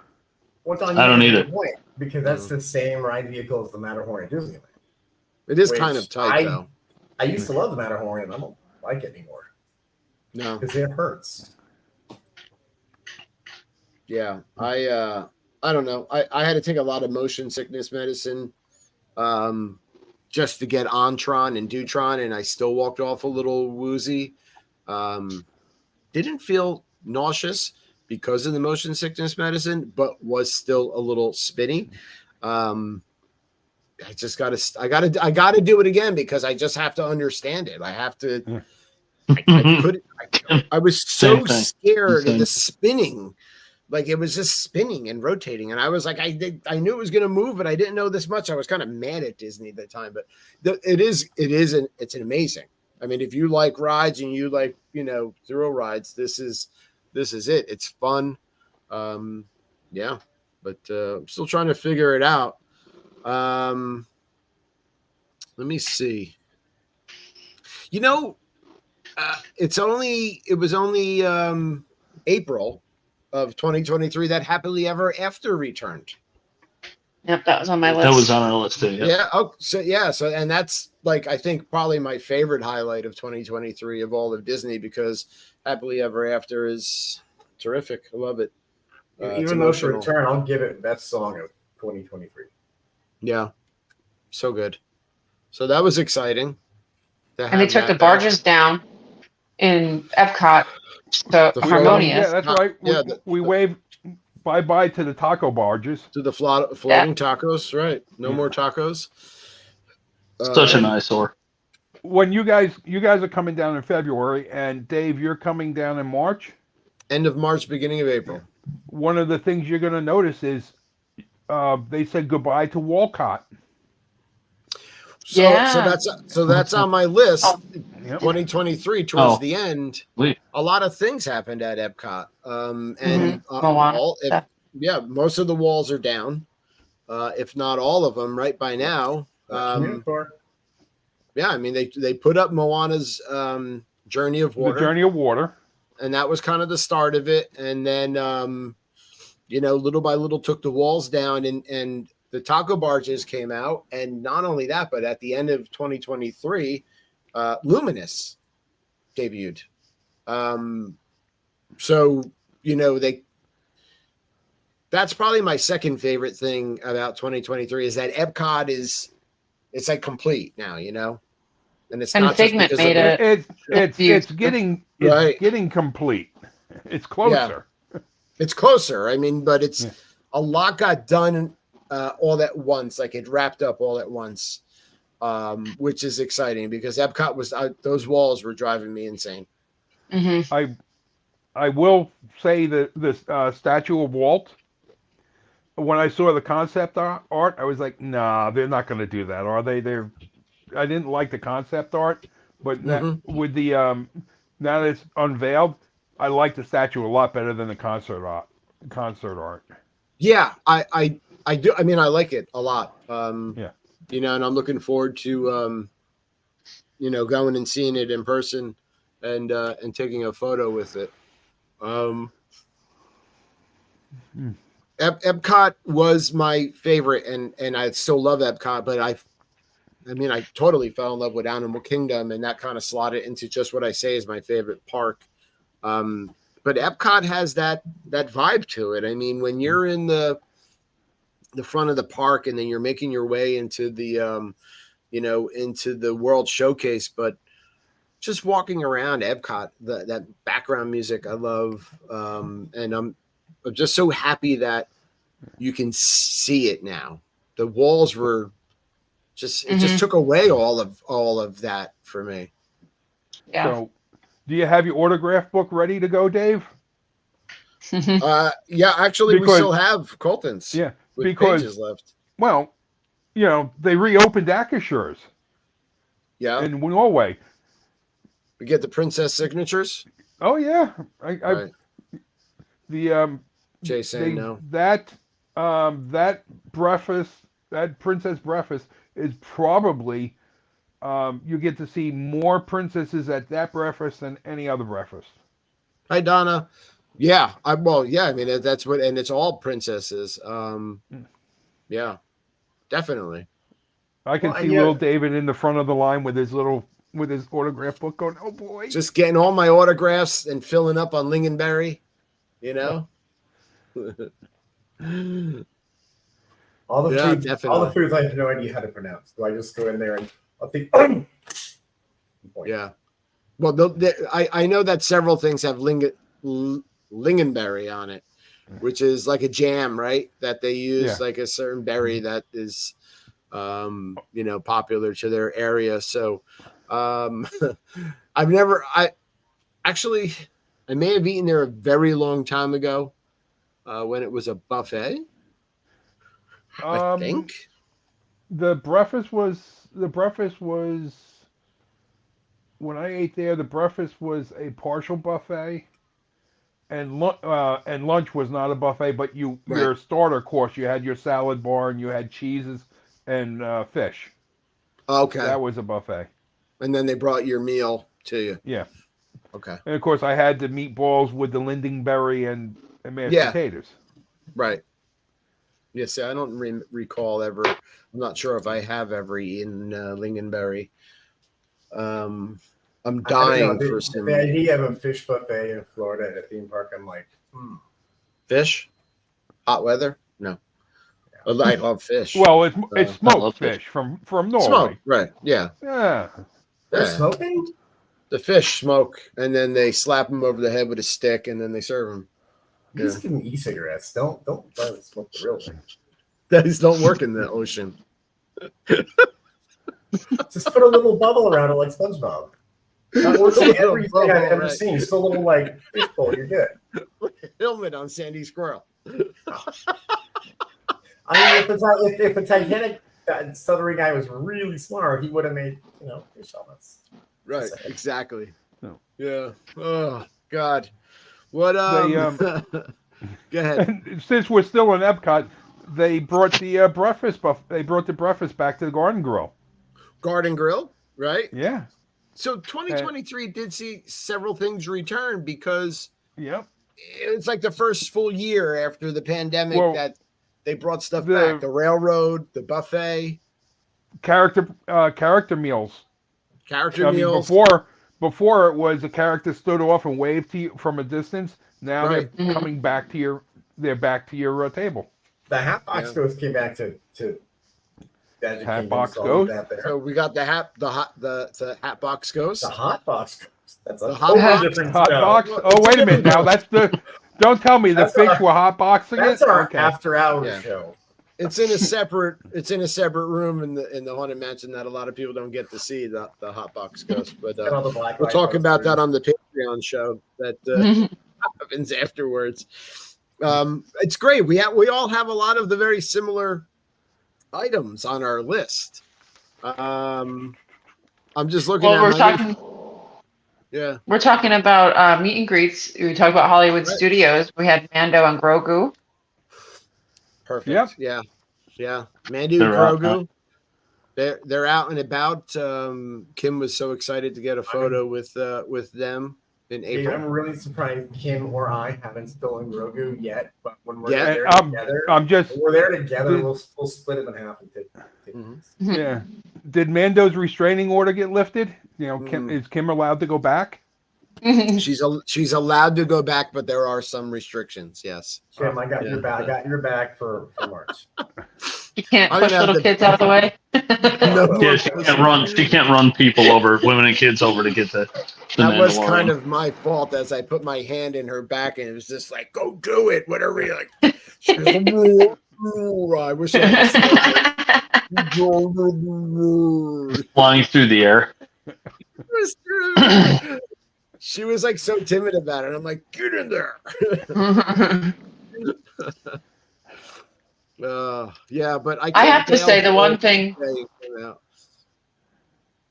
I don't either. Because that's the same ride vehicle as the Matterhorn at Disneyland. It is kind of tight, though. I used to love the Matterhorn, and I don't like it anymore. No, because it hurts. Yeah, I don't know. I had to take a lot of motion sickness medicine, just to get on Tron and do Tron, and I still walked off a little woozy. Didn't feel nauseous because of the motion sickness medicine, but was still a little spinny. I just I gotta do it again because I just have to understand it. I have to. I was so scared of the spinning, like it was just spinning and rotating, and I was like, I knew it was gonna move, but I didn't know this much. I was kind of mad at Disney at the time, but it's an amazing. I mean, if you like rides and you like thrill rides, this is it. It's fun, yeah. But I'm still trying to figure it out. Let me see. It was only April of 2023 that Happily Ever After returned. Yep, that was on my list. That was on our list too. Yep. Yeah. Oh, so and that's like I think probably my favorite highlight of 2023 of all of Disney because Happily Ever After is terrific. I love it. Even though it's a return, I'll give it best song of 2023. Yeah, so good. So that was exciting. And they took the barges down in Epcot. So harmonious. Yeah, that's right. We waved bye-bye to the taco barges. To the floating tacos, right. No more tacos. Such an eyesore. When you guys are coming down in February, and Dave, you're coming down in March? End of March, beginning of April. One of the things you're going to notice is they said goodbye to Walcott. So that's on my list. 2023 towards the end. A lot of things happened at Epcot. Most of the walls are down, if not all of them, right by now. Yeah, I mean they put up Moana's Journey of Water. The Journey of Water. And that was kind of the start of it. And then little by little took the walls down and the taco barges came out. And not only that, but at the end of 2023, Luminous debuted. So, that's probably my second favorite thing about 2023 is that Epcot it's like complete now, and it's And not just Figment because made of it. It's getting Right. getting complete. It's closer. it's closer. I mean, but it's Yeah. a lot got done all at once. Like it wrapped up all at once, which is exciting because Epcot was those walls were driving me insane. Mm-hmm. I will say that this statue of Walt. When I saw the concept art, I was like, nah, they're not going to do that, are they? I didn't like the concept art, but with the now that it's unveiled, I like the statue a lot better than the concert art. Yeah, I do. I mean, I like it a lot. Yeah. And I'm looking forward to going and seeing it in person and taking a photo with it. Epcot was my favorite, and I still love Epcot, but I totally fell in love with Animal Kingdom, and that kind of slotted into just what I say is my favorite park. But Epcot has that vibe to it. I mean, when you're in the front of the park and then you're making your way into the into the World Showcase, but just walking around Epcot, that background music I love, and I'm just so happy that you can see it now. The walls were just took away all of that for me. Yeah. So, do you have your autograph book ready to go, Dave? Yeah, actually, we still have Colton's. Yeah, with because pages left. Well, they reopened Akashur's. Yeah, in Norway. We get the princess signatures. Oh yeah, Right. Jay saying no. That breakfast, that princess breakfast is probably you get to see more princesses at that breakfast than any other breakfast. Hi Donna. Yeah, I mean that's what, and it's all princesses. Yeah, definitely. I can see little David in the front of the line with his autograph book going, oh boy. Just getting all my autographs and filling up on Lingonberry, All the foods, definitely. all the foods I have no idea how to pronounce. Do I just go in there and I'll think? Yeah. Well, I know that several things have lingonberry on it, which is like a jam, right? That they use like a certain berry that is, popular to their area. So, I may have eaten there a very long time ago, when it was a buffet. I think the breakfast was when I ate there. The breakfast was a partial buffet, and lunch was not a buffet. But your starter course, you had your salad bar and you had cheeses and fish. Okay, that was a buffet. And then they brought your meal to you. Yeah. Okay. And of course, I had the meatballs with the lingonberry and mashed potatoes. Right. Yeah, see, I don't recall ever. I'm not sure if I have ever eaten lingonberry. I'm dying for some. The idea of a fish buffet in Florida at a theme park, I'm like, Fish? Hot weather? No. Yeah. I love fish. Well, it's smoked fish from Norway. Smoked, right? Yeah. Yeah. They're smoking? The fish smoke, and then they slap them over the head with a stick, and then they serve them. Just give them e-cigarettes. Don't smoke the real thing. These don't work in the ocean. Just put a little bubble around it like SpongeBob. That works on everything I've ever seen. Just a little fish bowl. You're good. Helmet on Sandy Squirrel. I mean, if the Titanic stuttering guy was really smart, he would have made fish helmets. Right. Exactly. No. Yeah. Oh God. What? Go ahead. Since we're still in Epcot, they brought the breakfast They brought the breakfast back to the Garden Grill. Garden Grill, right? Yeah. So 2023 did see several things return because it's like the first full year after the pandemic that they brought stuff back. The railroad, the buffet, character meals. Character meals. before it was a character stood off and waved to you from a distance. Now Right. they're coming back to your. They're back to your table. The Hatbox Ghost came back to Magic Hatbox Kingdom, so Ghost? that there. So we got the Hatbox Ghost. The Hotbox Ghost. That's a The whole Hot different Hot show. box. Oh wait a minute. Now that's the. Don't tell me the That's fish our- were hot boxing That's it. our Okay. after hours Yeah. show. It's in a separate room in the haunted mansion that a lot of people don't get to see the Hotbox Ghost. But Got all the black we'll light talk about that posters. on the Patreon show that happens afterwards. It's great. We all have a lot of the very similar items on our list. I'm just looking Well, at we're my talking. yeah. We're talking about meet and greets. We talked about Hollywood Right. Studios. We had Mando and Grogu. Perfect. Yep. Yeah. Mandy and They're out, Grogu. They're out and about. Kim was so excited to get a photo with them in Yeah, April. I'm really surprised Kim or I haven't stolen Grogu yet. But when we're Yeah, there together, I'm just. when we're there together, we'll split him in half and take Mhm. Yeah. Did Mando's restraining order get lifted? You know, is Kim allowed to go back? She's allowed to go back, but there are some restrictions. Yes. Kim, I got Yeah. your back. I got your back for March. You can't I'm push gonna have little to- kids out of the way. No, Yeah, she can't run. She can't run people over, women and kids over to get the that was Mandalorian. kind of my fault as I put my hand in her back and it was just like, go do it. Whatever you like. She was like, I wish I had flying through the air. She was like so timid about it. I'm like, get in there. Yeah, but I have to say the one thing.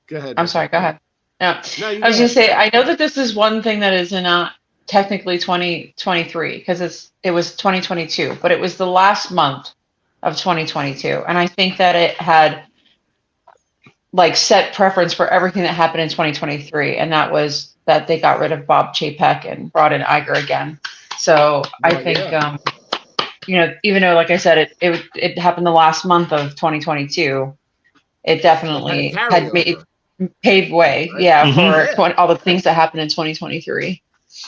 Go ahead. I'm sorry. Go ahead. No, No, you I was go going to ahead. say I know that this is one thing that is not technically 2023 because it was 2022, but it was the last month of 2022, and I think that it had like set preference for everything that happened in 2023, and that was that they got rid of Bob Chapek and brought in Iger again. So I Well, think, yeah. even though, like I said, it happened the last month of 2022, it definitely Had a had carryover. paved way, Right? yeah, Mhm. for all the things that happened in 2023.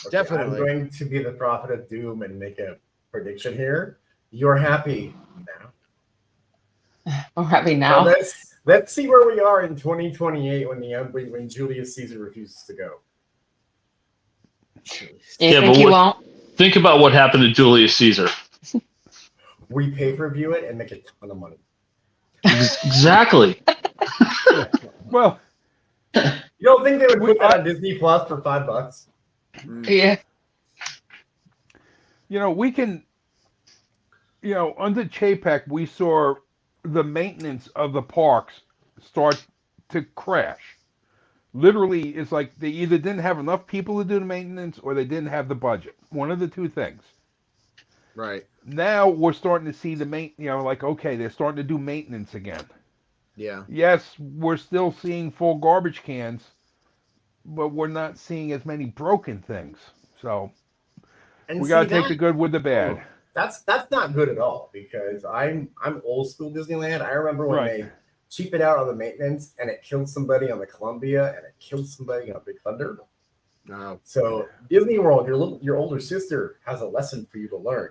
Okay, Definitely. I'm going to be the prophet of doom and make a prediction here. You're happy now. We're happy So now. let's see where we are in 2028 when Julius Caesar refuses to go. You Yeah, think but you what- won't? Think about what happened to Julius Caesar. We pay-per-view it and make a ton of money. Exactly. Well, You don't think they would put that I- on Disney Plus for $5? Yeah. we can. Under Chapek, we saw the maintenance of the parks start to crash. Literally, it's like they either didn't have enough people to do the maintenance or they didn't have the budget. One of the two things. Right. Now we're starting to see okay, they're starting to do maintenance again. Yeah. Yes, we're still seeing full garbage cans, but we're not seeing as many broken things. So And we got to see, take that- the good with the bad. That's not good at all because I'm old school Disneyland. I remember when Right. they cheap it out on the maintenance and it killed somebody on the Columbia and it killed somebody on Big Thunder. No. So Disney World, your older sister has a lesson for you to learn.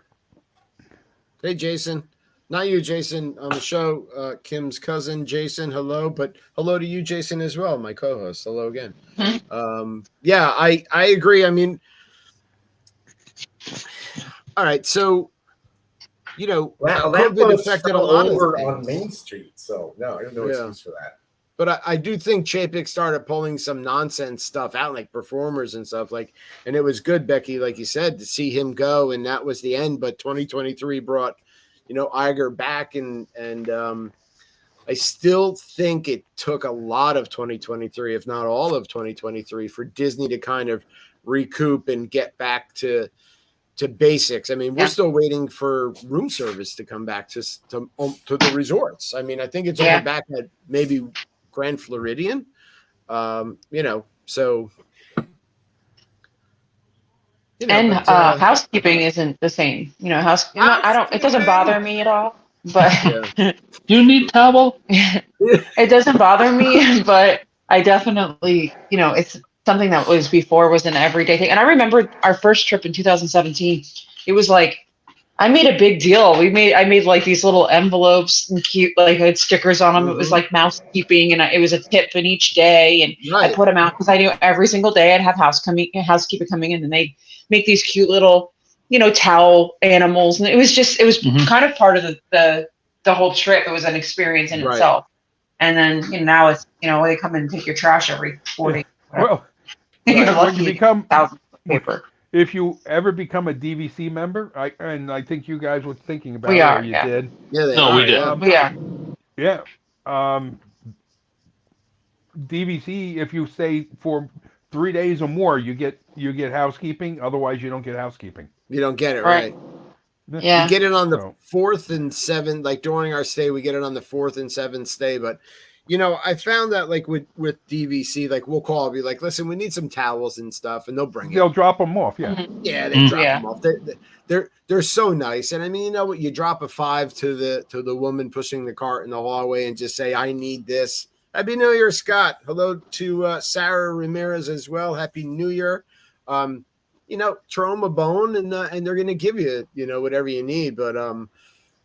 Hey, Jason. Not you, Jason, on the show. Kim's cousin, Jason. Hello, but hello to you, Jason, as well, my co-host. Hello again. Yeah, I agree. I mean, all right. So, Well, COVID affected a lot of over things. on Main Street, so no, there's no Yeah. excuse for that. But I do think Chapek started pulling some nonsense stuff out, like performers and stuff. And it was good, Becky, like you said, to see him go, and that was the end. But 2023 brought, Iger back, and I still think it took a lot of 2023, if not all of 2023, for Disney to kind of recoup and get back to basics. I mean, we're still waiting for room service to come back to the resorts. I mean, I think it's only back at maybe Grand Floridian, so. And housekeeping isn't the same. It doesn't bother me at all, but You need towel? it doesn't bother me, but I definitely, it's something that was before was an everyday thing. And I remember our first trip in 2017. It was like I made a big deal. I made like these little envelopes and cute, like had stickers on them. It was like mousekeeping, and it was a tip in each day. And I put them out because I knew every single day I'd have housekeeper coming in, and they'd make these cute little, towel animals. And it was kind of part of the whole trip. It was an experience in itself. And then now it's they come in and take your trash every 4 days. Well, You're when lucky you become thousands of paper. If you ever become a DVC member, I think you guys were thinking about We it, are, or you yeah. did. Yeah, we did. Yeah. DVC, if you stay for 3 days or more, you get housekeeping. Otherwise, you don't get housekeeping. You don't get it, right? Yeah. We get it on the 4th and 7th. Like during our stay, we get it on the 4th and 7th stay. But I found that like with DVC, like we'll call, be like, listen, we need some towels and stuff, and they'll drop them off. Yeah. Mm-hmm. Yeah, they drop them off. They're so nice. And I mean, what, you drop a $5 to the woman pushing the cart in the hallway and just say, I need this. Happy New Year, Scott. Hello to Sarah Ramirez as well. Happy New Year. Throw them a bone and they're going to give you, whatever you need. But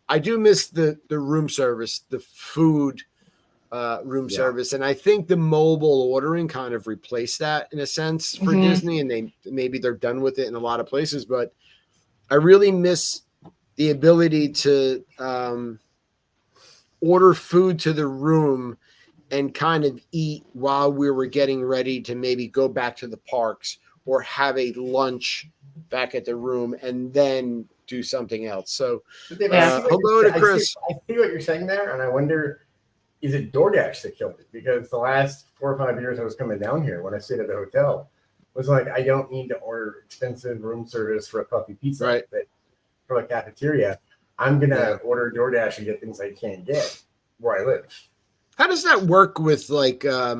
I do miss the room service, the food room service. And I think the mobile ordering kind of replaced that in a sense for Disney, and maybe they're done with it in a lot of places, but I really miss the ability to order food to the room and kind of eat while we were getting ready to maybe go back to the parks or have a lunch back at the room and then do something else. So hello to Chris. I see what you're saying there, and I wonder, is it DoorDash that killed it? Because the last 4 or 5 years I was coming down here when I stayed at the hotel was like, I don't need to order expensive room service for a puffy pizza but for a cafeteria. I'm going to order DoorDash and get things I can't get where I live. How does that work with like, I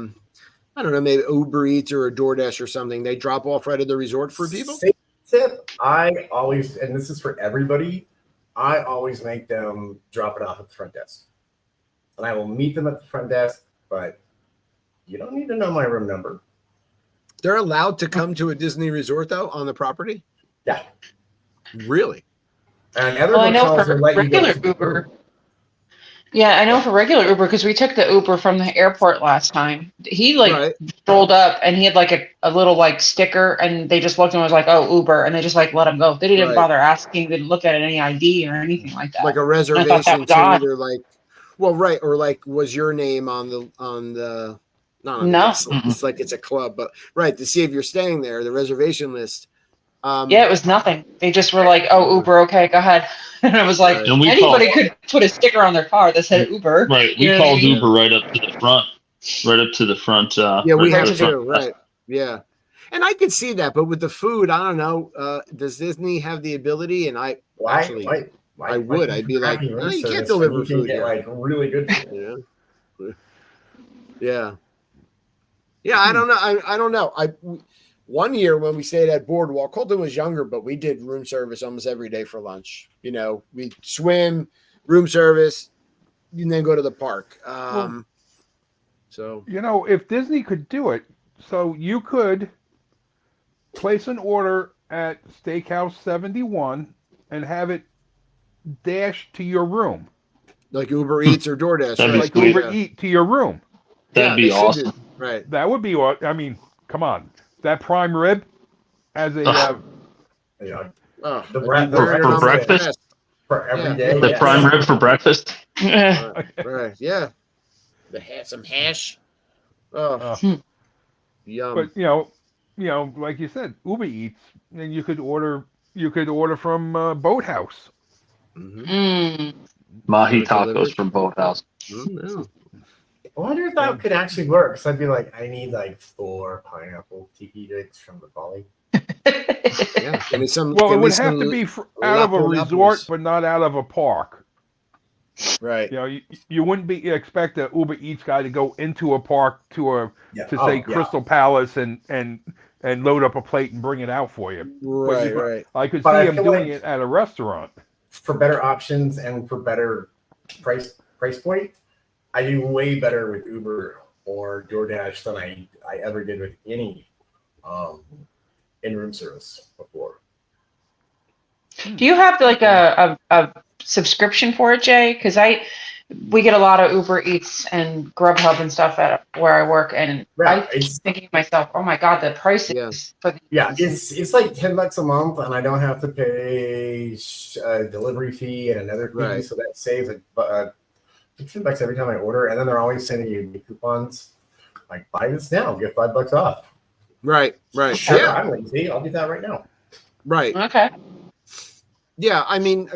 don't know, maybe Uber Eats or a DoorDash or something? They drop off right at the resort for people? Safe tip, I always, and this is for everybody, I always make them drop it off at the front desk. And I will meet them at the front desk, but you don't need to know my room number. They're allowed to come to a Disney resort, though, on the property? Yeah. Really? And other I know hotels for will let regular you go Uber. Yeah, I know for regular Uber, because we took the Uber from the airport last time. He strolled up and he had like a little like sticker, and they just looked and was like, "Oh, Uber," and they just like let him go. They didn't bother asking, they didn't look at any ID or anything like that. Like a reservation to either like, or like was your name on the no, it's like it's a club, but to see if you're staying there, the reservation list. It was nothing. They just were like, "Oh, Uber, okay, go ahead." And it was like anybody could put a sticker on their car that said Uber. Right. We called Uber right up to the front. We have to. Right. Yeah. And I could see that, but with the food, I don't know. Does Disney have the ability? And I would. I'd be like, you can't deliver food. Get like really good food. Yeah. I don't know. I don't know. One year when we stayed at Boardwalk, Colton was younger, but we did room service almost every day for lunch. We swim, room service, and then go to the park. So if Disney could do it, so you could place an order at Steakhouse 71 and have it dashed to your room, like Uber Eats or DoorDash, like Uber Eat to your room. That'd be awesome. Right. That would be what I mean. Come on. That prime rib as a for breakfast for every day. The prime rib for breakfast. Right. Yeah. Some hash. Yum. But like you said, Uber Eats, and you could order from Boathouse. Mahi tacos from Boathouse. I wonder if that could actually work. So I'd be like, I need like 4 pineapple tiki drinks from the Bali. Yeah, I mean, it would have to be out of a resort, but not out of a park. Right. You wouldn't expect an Uber Eats guy to go into a park to Crystal Palace and load up a plate and bring it out for you. Right. I could see him doing it at a restaurant. For better options and for better price point, I do way better with Uber or DoorDash than I ever did with any in-room service before. Do you have like a subscription for it, Jay? Because we get a lot of Uber Eats and Grubhub and stuff at where I work, and I keep thinking to myself, oh my god, the prices for these. It's like $10 a month, and I don't have to pay a delivery fee and another fee, so that saves $10 every time I order. And then they're always sending you coupons, like buy this now, get $5 off. Right. Sure, yeah. I'm lazy. I'll do that right now. Right. Okay. Yeah, I mean,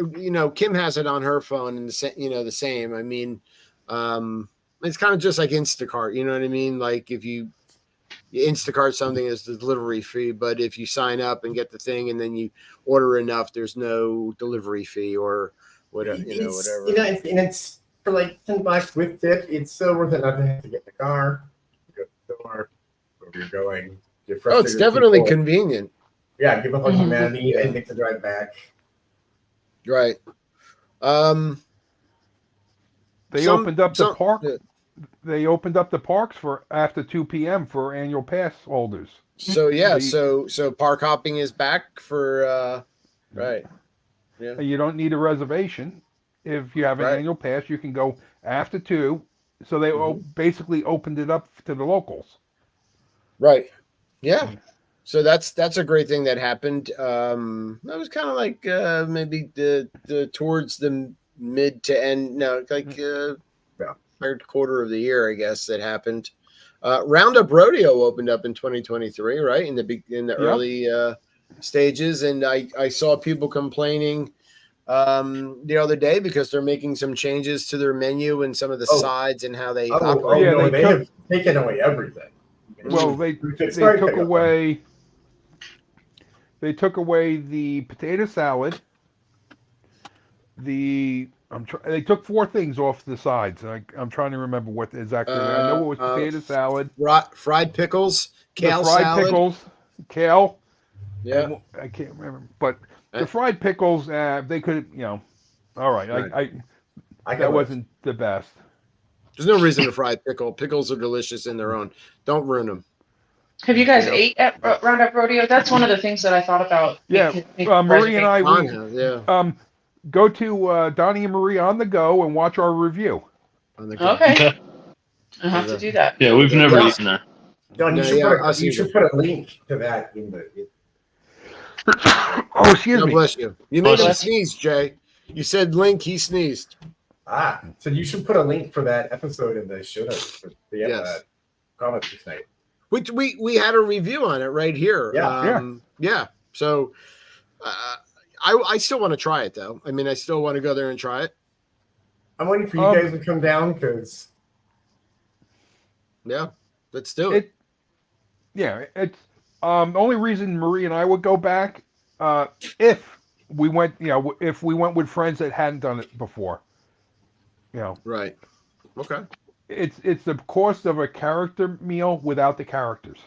Kim has it on her phone, and the same. I mean, it's kind of just like Instacart. You know what I mean? Like if you Instacart something as the delivery fee, but if you sign up and get the thing, and then you order enough, there's no delivery fee or whatever. Whatever. And it's for like $10 with tip. It's so worth it not to have to get in the car, go to the store, wherever you're going. Oh, it's definitely convenient. Yeah, give up on humanity and make the drive back. Right. They opened up the park. They opened up the parks for after 2 p.m. for annual pass holders. So so park hopping is back for right. Yeah. You don't need a reservation. If you have an annual pass, you can go after 2. So they basically opened it up to the locals. Right. Yeah. So that's a great thing that happened. That was kind of like maybe the towards the mid to end, third quarter of the year, I guess, that happened. Roundup Rodeo opened up in 2023, right? In the early stages, and I saw people complaining the other day because they're making some changes to their menu and some of the sides and how they operate. They have taken away everything. Well, they took away. They took away the potato salad. They took 4 things off the sides. I'm trying to remember what exactly. I know it was potato salad, fried pickles, kale fried salad. pickles, kale. Yeah, I can't remember, but the fried pickles, they could, all right. I that wasn't the best. There's no reason to fry pickle. Pickles are delicious in their own. Don't ruin them. Have you guys ate at Roundup Rodeo? That's one of the things that I thought about. Yeah, Marie and I, go to Donnie and Marie on the go and watch our review. Okay. I'll have to do that. Yeah, we've never eaten there. Don, you should put a link to that in the. Oh, excuse me. Bless you. You made him sneeze, Jay. You said link, he sneezed. So you should put a link for that episode in the show notes for the comments tonight. Which we had a review on it right here. Yeah. So I still want to try it though. I mean, I still want to go there and try it. I'm waiting for you guys to come down because. Yeah, let's do it. It's the only reason Marie and I would go back if we went, if we went with friends that hadn't done it before. Right. Okay. It's the cost of a character meal without the characters.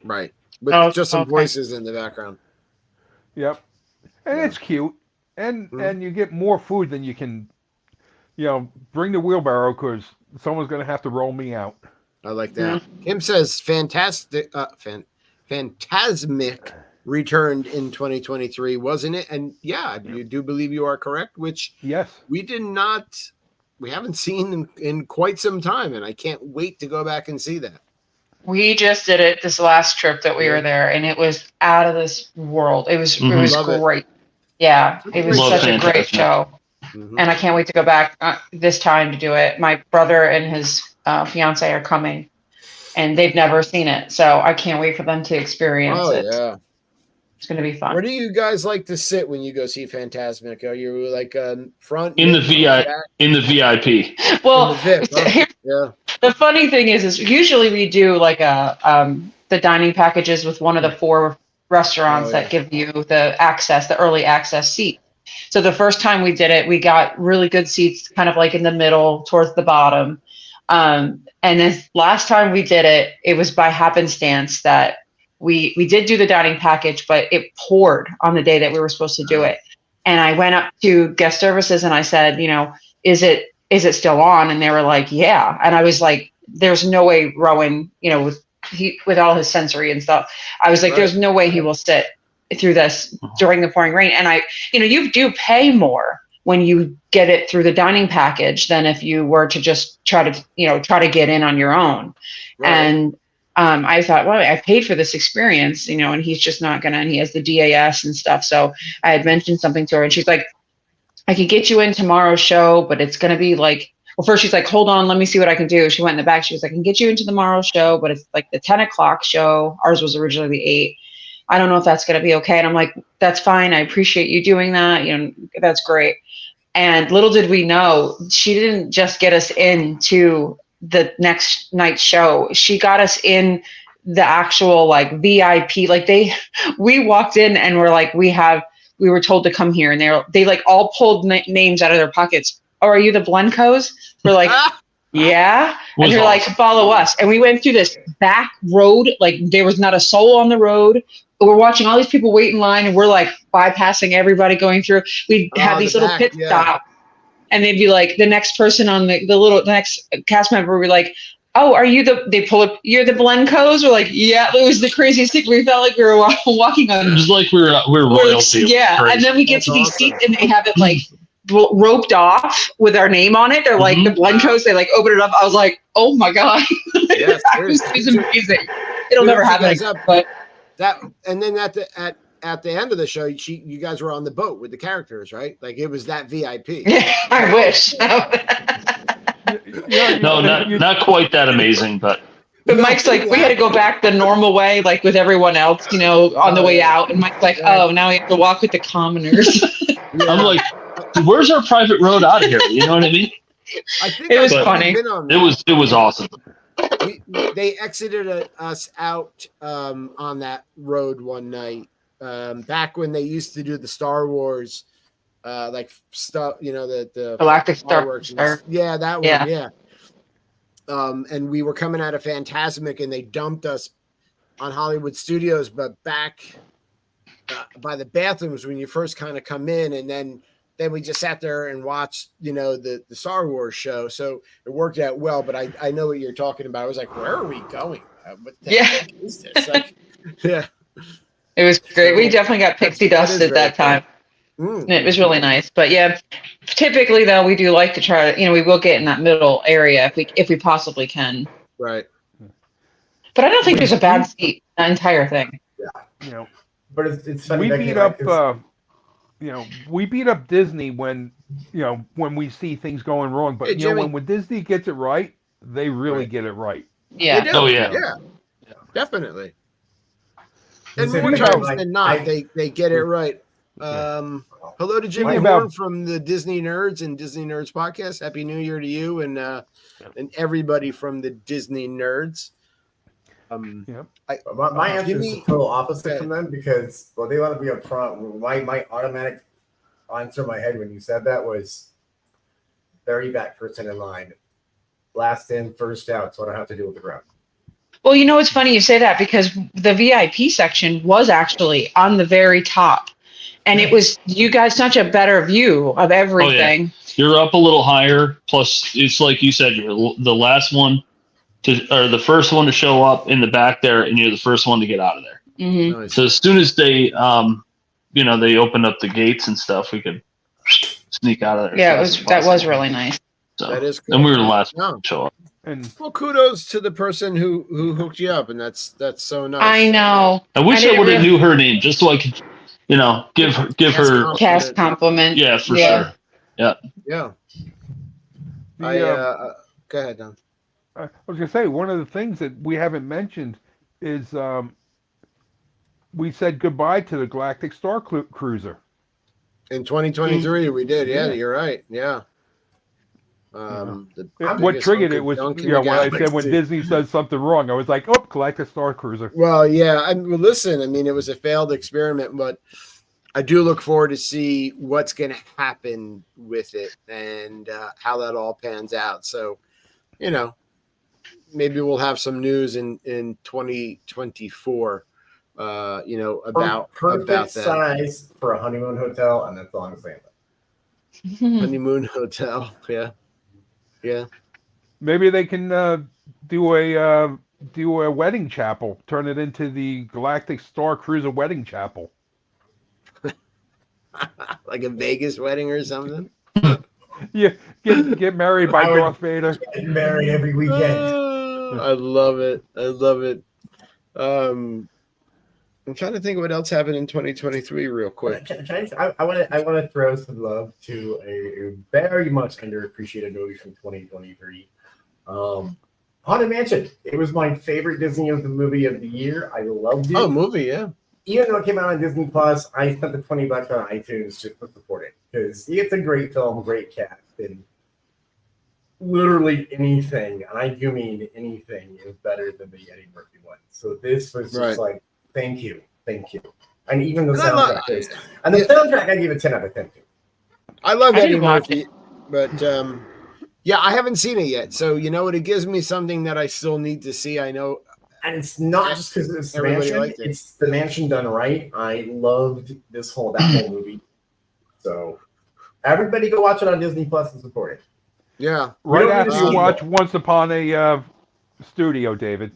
Right. With just some voices in the background. Yep. And it's cute. And you get more food than you can, bring the wheelbarrow because someone's going to have to roll me out. I like that. Kim says Phantasmic returned in 2023, wasn't it? And you do believe you are correct, which we haven't seen in quite some time, and I can't wait to go back and see that. We just did it this last trip that we were there, and it was out of this world. It was great. Yeah, it was such a great show, and I can't wait to go back this time to do it. My brother and his fiance are coming, and they've never seen it, so I can't wait for them to experience it. Yeah. It's going to be fun. Where do you guys like to sit when you go see Phantasmic? Are you like front? In the VIP. Well, the funny thing is usually we do like the dining packages with one of the 4 restaurants that give you the early access seat. So the first time we did it, we got really good seats, kind of like in the middle towards the bottom. And then last time we did it, it was by happenstance that we did do the dining package, but it poured on the day that we were supposed to do it. And I went up to guest services and I said, is it still on? And they were like, yeah. And I was like, there's no way Rowan, with with all his sensory and stuff. I was like, Right. there's no way he will sit through this during the pouring rain. And you do pay more when you get it through the dining package than if you were to just try to get in on your own. Right. And I thought, well, I paid for this experience, and he's just not gonna, and he has the DAS and stuff. So I had mentioned something to her, and she's like, I could get you in tomorrow's show, but it's gonna be like, well, first she's like, hold on, let me see what I can do. She went in the back. She was like, I can get you into tomorrow's show, but it's like the 10 o'clock show. Ours was originally the 8. I don't know if that's going to be okay. And I'm like, that's fine. I appreciate you doing that. That's great. And little did we know, she didn't just get us into the next night's show. She got us in the actual like VIP. Like we walked in and we're like, we were told to come here, and they like all pulled names out of their pockets. Oh, are you the Blencos? We're like, yeah. And they're like, follow us. And we went through this back road. Like there was not a soul on the road. We're watching all these people wait in line, and we're like bypassing everybody going through. We'd have these little pit stops, and they'd be like, the next person on the next cast member would be like, oh, are you they pull up, you're the Blencos? We're like, yeah. It was the craziest thing. We felt like we were walking on. It was like we're royalty. Yeah. And then we get to these seats, and they have it like roped off with our name on it. They're like the Blencos. They like open it up. I was like, oh my god, Yes, it's amazing. It'll never happen again, but that. And then at the end of the show, you guys were on the boat with the characters, right? Like it was that VIP. Yeah, I wish. No, not quite that amazing, but Mike's like, we had to go back the normal way, like with everyone else, on the way out. And Mike's like, oh, now we have to walk with the commoners. I'm like, where's our private road out of here? You know what I mean? I think it was funny. It was awesome. They exited us out on that road one night back when they used to do the Star Wars like stuff, the Galactic Star Wars. Yeah, that one. Yeah. And we were coming out of Phantasmic, and they dumped us on Hollywood Studios, but back by the bathrooms when you first kind of come in, and then we just sat there and watched, the Star Wars show. So it worked out well. But I know what you're talking about. I was like, where are we going? What the heck is this? Like, yeah, it was great. We definitely got pixie dust at that time. It was really nice. But yeah, typically though, we do like to try to, we will get in that middle area if we possibly can. Right. But I don't think there's a bad seat, the entire thing. Yeah. But it's funny. We beat up, we beat up Disney when we see things going wrong. But Hey, when Disney gets it right, they really get it right. Yeah. Oh yeah. Yeah. Definitely. And Listen, more about, times than not, they get it right. Hello to Jimmy Horn from the Disney Nerds and Disney Nerds podcast. Happy New Year to you and everybody from the Disney Nerds. My answer is the total opposite from them because they want to be upfront. My automatic answer in my head when you said that was very back person in line, last in, first out. So I don't have to deal with the crowd. Well, it's funny you say that because the VIP section was actually on the very top. And it was you guys such a better view of everything. Oh, yeah. You're up a little higher. Plus, it's like you said, you're the last one or the first one to show up in the back there, and you're the first one to get out of there. Mm-hmm. Nice. So as soon as they, they opened up the gates and stuff, we could sneak out of there. Yeah, that was really nice. So, That is cool. and we were the last one to show up. And well, kudos to the person who hooked you up, and that's so nice. I know. I wish I would have knew her name just so I could, give her cast compliment. Yeah, for sure. Yeah. Yeah. Go ahead, Don. I was gonna say one of the things that we haven't mentioned is we said goodbye to the Galactic Star Cruiser. In 2023, we did. Yeah, Yeah. you're right. Yeah. What triggered it was when I said when Disney says something wrong, I was like, "Oh, Galactic Star Cruiser." Well, yeah. Listen. I mean, it was a failed experiment, but I do look forward to see what's going to happen with it and how that all pans out. So, maybe we'll have some news in 2024. About perfect that size for a honeymoon hotel, and that's all I'm saying. honeymoon hotel. Yeah. Maybe they can do a do a wedding chapel, turn it into the Galactic Star Cruiser wedding chapel. Like a Vegas wedding or something. Yeah, get married by I would Darth Vader. get married every weekend. I love it. I love it. I'm trying to think what else happened in 2023 real quick. I want to throw some love to a very much underappreciated movie from 2023. Haunted Mansion. It was my favorite Disney movie of the year. I loved it. Oh, movie, yeah. Even though it came out on Disney Plus, I spent the $20 on iTunes just to support it because it's a great film, great cast, and literally anything, and I do mean anything, is better than the Eddie Murphy one. So this was just like, thank you, and even the soundtrack and the soundtrack, I give it 10 out of 10 too. I love Eddie Murphy, but yeah, I haven't seen it yet. So you know what? It gives me something that I still need to see. I know. And it's not just because it's the Mansion. It's the Mansion done right. I loved that whole movie. So everybody go watch it on Disney Plus and support it. Yeah. Right after you watch Once Upon a Studio, David.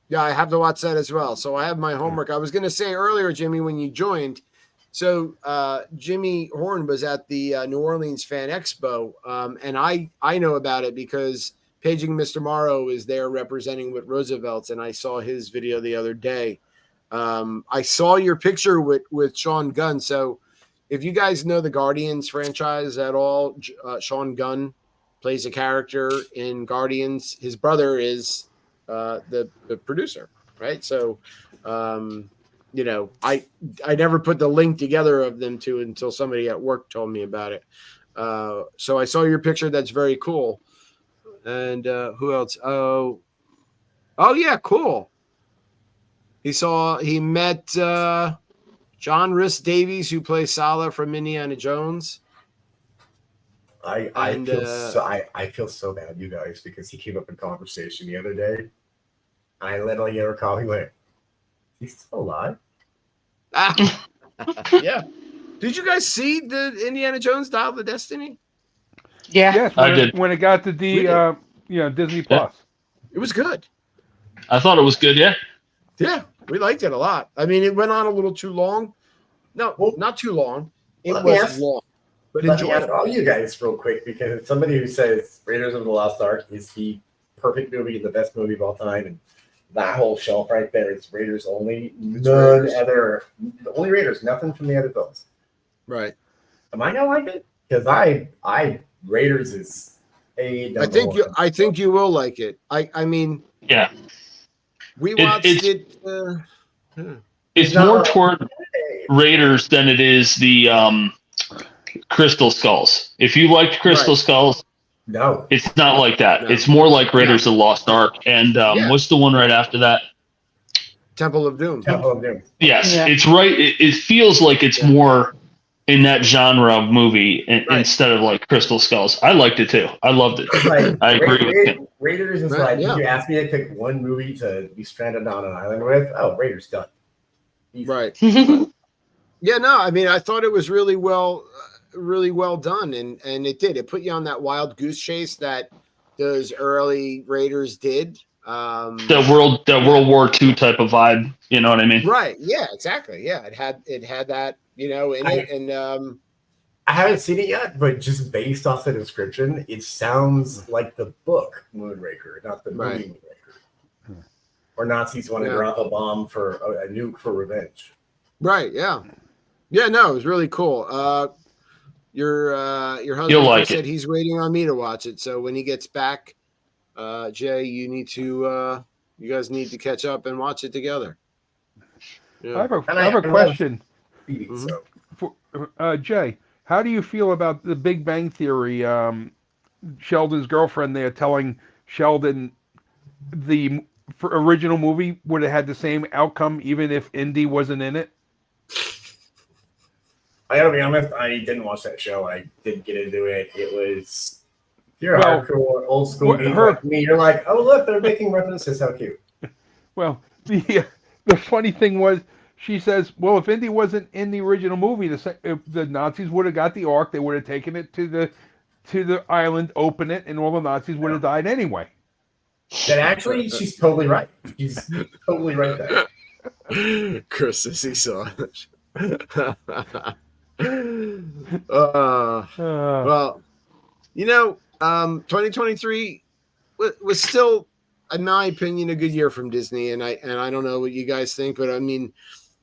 Yeah, I have to watch that as well. So I have my homework. I was going to say earlier, Jimmy, when you joined, so Jimmy Horn was at the New Orleans Fan Expo, and I know about it because Paging Mr. Morrow is there representing with Roosevelt's, and I saw his video the other day. I saw your picture with Sean Gunn. So if you guys know the Guardians franchise at all, Sean Gunn plays a character in Guardians. His brother is the producer, right? So, you know, I never put the link together of them two until somebody at work told me about it. So I saw your picture. That's very cool. And who else? Oh yeah, cool. He met John Rhys Davies, who plays Sala from Indiana Jones. I feel so bad, you guys, because he came up in conversation the other day. I literally gave her a call. He went, "He's still alive?" Yeah. Did you guys see the Indiana Jones Dial of Destiny? Yeah. Yes, I did. When it got to the Disney Plus. It was good. I thought it was good. Yeah. Yeah, we liked it a lot. I mean, it went on a little too long. No, not too long. It was long. But Let me ask enjoyable. all you guys real quick, because it's somebody who says Raiders of the Lost Ark is the perfect movie and the best movie of all time, and that whole shelf right there is Raiders only. The only Raiders, nothing from the other films. Right. Am I gonna like it? Because I Raiders is I think you will like it. I mean, yeah. We watched it. It's more toward Raiders than it is the Crystal Skulls. If you liked Crystal Skulls, no, it's not like that. No. It's more like Raiders of the Lost Ark. And what's the one right after that? Temple of Doom. Yes, it's right. It feels like it's more in that genre of movie instead of like Crystal Skulls. I liked it too. I loved it. Like, I agree with you. Raiders is like, if you ask me to pick one movie to be stranded on an island with, Raiders done. Easy. Right. Yeah, no, I mean, I thought it was really well done, and it did. It put you on that wild goose chase that those early Raiders did. The World War II type of vibe, you know what I mean? Right. Yeah, exactly. Yeah, it had that, in it, and I haven't seen it yet, but just based off the description, it sounds like the book Moonraker, not the movie Moonraker. Or Nazis wanted to drop a bomb for a nuke for revenge. Right. Yeah. Yeah. No, it was really cool. Your husband said he's waiting on me to watch it, so when he gets back, Jay, you guys need to catch up and watch it together. Yeah. I have a question. For Jay, how do you feel about the Big Bang Theory? Sheldon's girlfriend there telling Sheldon the original movie would have had the same outcome even if Indy wasn't in it. I gotta be honest, I didn't watch that show. I didn't get into it. It was, if you're a hardcore old school geek like me, you're like, oh look, they're making references. How cute. Well, the funny thing was, she says, well, if Indy wasn't in the original movie, the Nazis would have got the Ark. They would have taken it to the island, opened it, and all the Nazis would have died anyway. That actually, she's totally right. She's totally right there. Chris says he saw it. Well, 2023 was still, in my opinion, a good year from Disney, and I don't know what you guys think, but I mean,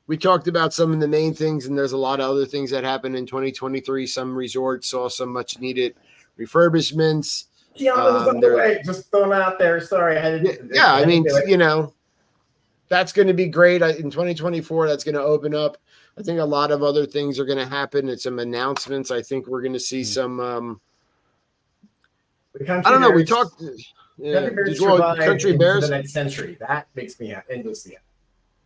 we talked about some of the main things, and there's a lot of other things that happened in 2023. Some resorts saw some much needed refurbishments. Gianna's on the way. Just throwing out there. Sorry, I mean, that's going to be great in 2024. That's going to open up. I think a lot of other things are going to happen. It's some announcements. I think we're going to see some. I don't know. We talked. Country Bears the next century. That makes me endlessly happy.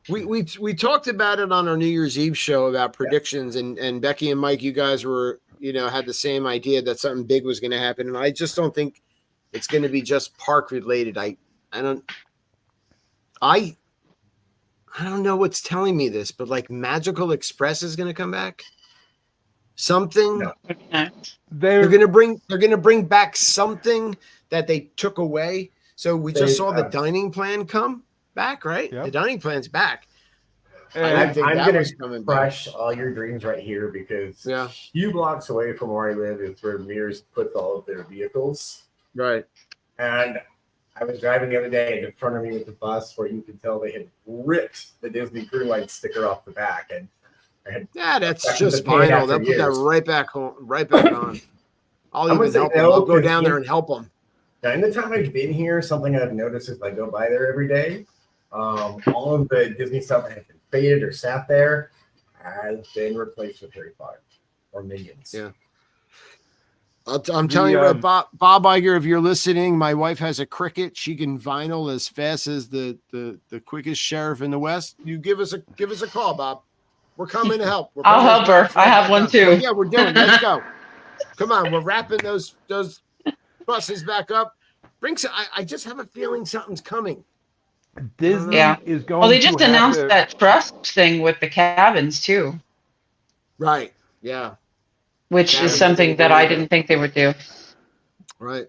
We talked about it on our New Year's Eve show about predictions, and Becky and Mike, you guys were had the same idea that something big was going to happen, and I just don't think it's going to be just park related. I don't know what's telling me this, but like Magical Express is going to come back. Something they're going to bring back something that they took away. So we just saw the dining plan come back, right? Yep. The dining plan's back. I'm going to crush all your dreams right here because a few blocks away from where I live is where Mears puts all of their vehicles. Right. And I was driving the other day, and in front of me was the bus where you could tell they had ripped the Disney Cruise Line sticker off the back. And that's just vinyl. They'll put that right back on. I'll even help them. I'll go down there and help them. Now, in the time I've been here, something I've noticed is I go by there every day. All of the Disney stuff that had been faded or sat there has been replaced with Harry Potter or Minions. Yeah. I'm telling you, Bob Iger, if you're listening, my wife has a Cricket. She can vinyl as fast as the quickest sheriff in the West. You give us a call, Bob. We're coming to help. I'll help her. I have one too. Yeah, we're doing it. Let's go. Come on, we're wrapping those buses back up. I just have a feeling something's coming. Disney is going. Well, they just announced that trust thing with the cabins too. Right. Yeah. Which is something that I didn't think they would do. Right.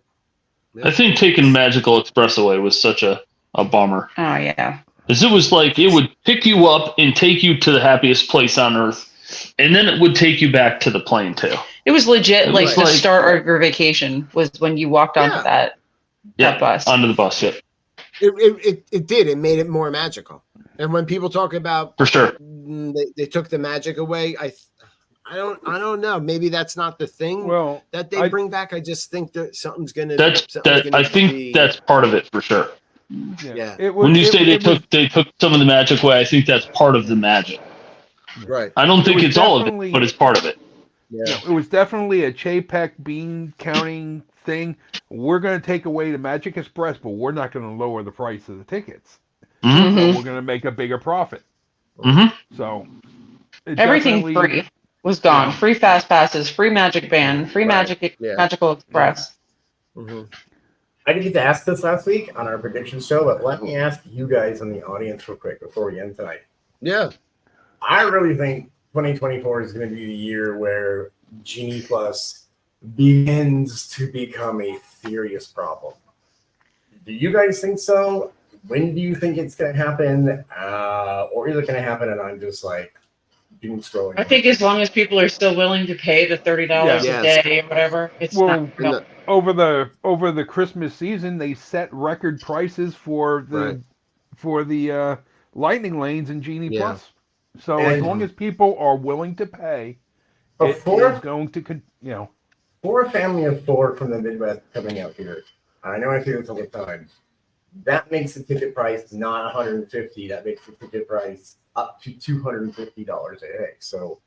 Yeah. I think taking Magical Express away was such a bummer. Oh yeah. Because it was like it would pick you up and take you to the happiest place on earth, and then it would take you back to the plane too. It was legit the start of your vacation was when you walked onto that bus. Onto the bus, yeah. It did. It made it more magical. And when people talk about for sure they took the magic away, I don't know. Maybe that's not the thing that they bring back. I just think that something's gonna. I think that's part of it for sure. Yeah. When you say they took some of the magic away, I think that's part of the magic. Right. I don't think it's all of it, but it's part of it. Yeah. It was definitely a Chapek bean counting thing. We're going to take away the Magic Express, but we're not going to lower the price of the tickets. Mm-hmm. So we're going to make a bigger profit. Mm-hmm. So everything free was gone. Free fast passes, free Magic Band, free Magical Express. Mm-hmm. I didn't get to ask this last week on our prediction show, but let me ask you guys in the audience real quick before we end tonight. Yeah. I really think 2024 is going to be the year where Genie Plus begins to become a serious problem. Do you guys think so? When do you think it's going to happen? Or is it going to happen and I'm just like doom scrolling? I think as long as people are still willing to pay the $30 a day or whatever, it's not. Over the Christmas season, they set record prices for the lightning lanes in Genie Plus. So as long as people are willing to pay, it's going to For a family of four from the Midwest coming out here, I know I say this all the time. That makes the ticket price not $150. That makes the ticket price up to $250 a day. So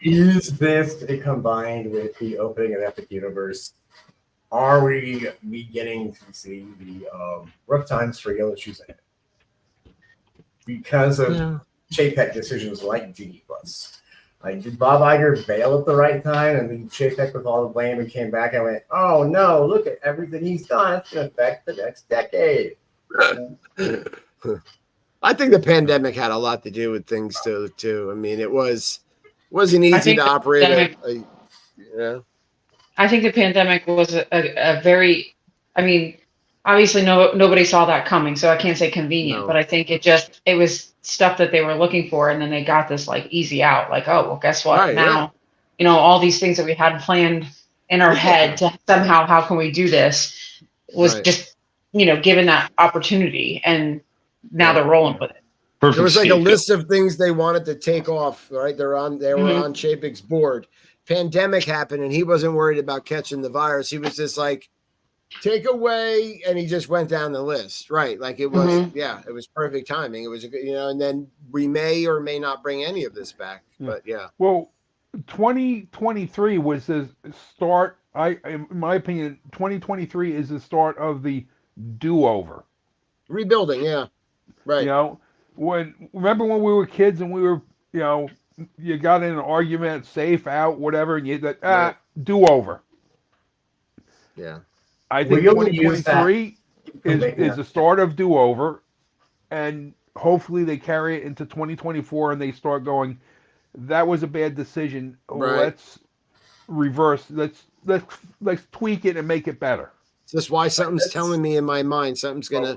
is this combined with the opening of Epic Universe? Are we beginning to see the rough times for Yellow Shoes ahead? Because of Chapek decisions like Genie Plus. Like, did Bob Iger bail at the right time and then Chapek with all the blame and came back and went, oh no, look at everything he's done. It's going to affect the next decade. I think the pandemic had a lot to do with things too. I mean, it wasn't easy to operate. I think the pandemic was a very I mean, obviously nobody saw that coming, so I can't say convenient, No. but I think it was stuff that they were looking for, and then they got this like easy out, like, oh well, guess what? Right, Now, all these things that we had planned in our head to somehow, how can we do this, was just given that opportunity, and now they're rolling with it. Perfect. There was like a scapegoat. list of things they wanted to take off, right? They were on Chapek's board. Pandemic happened, and he wasn't worried about catching the virus. He was just like, take away, and he just went down the list, right? Like it was, it was perfect timing. It was a good, and then we may or may not bring any of this back, but yeah. Well, 2023 was the start. In my opinion, 2023 is the start of the do-over. Rebuilding, yeah, right. Remember when we were kids and we were, you got in an argument, safe out, whatever, and you do-over. Yeah. I think 2023 is the start of do-over, and hopefully they carry it into 2024 and they start going, that was a bad decision. Right. Let's reverse. Let's tweak it and make it better. That's why something's telling me in my mind something's gonna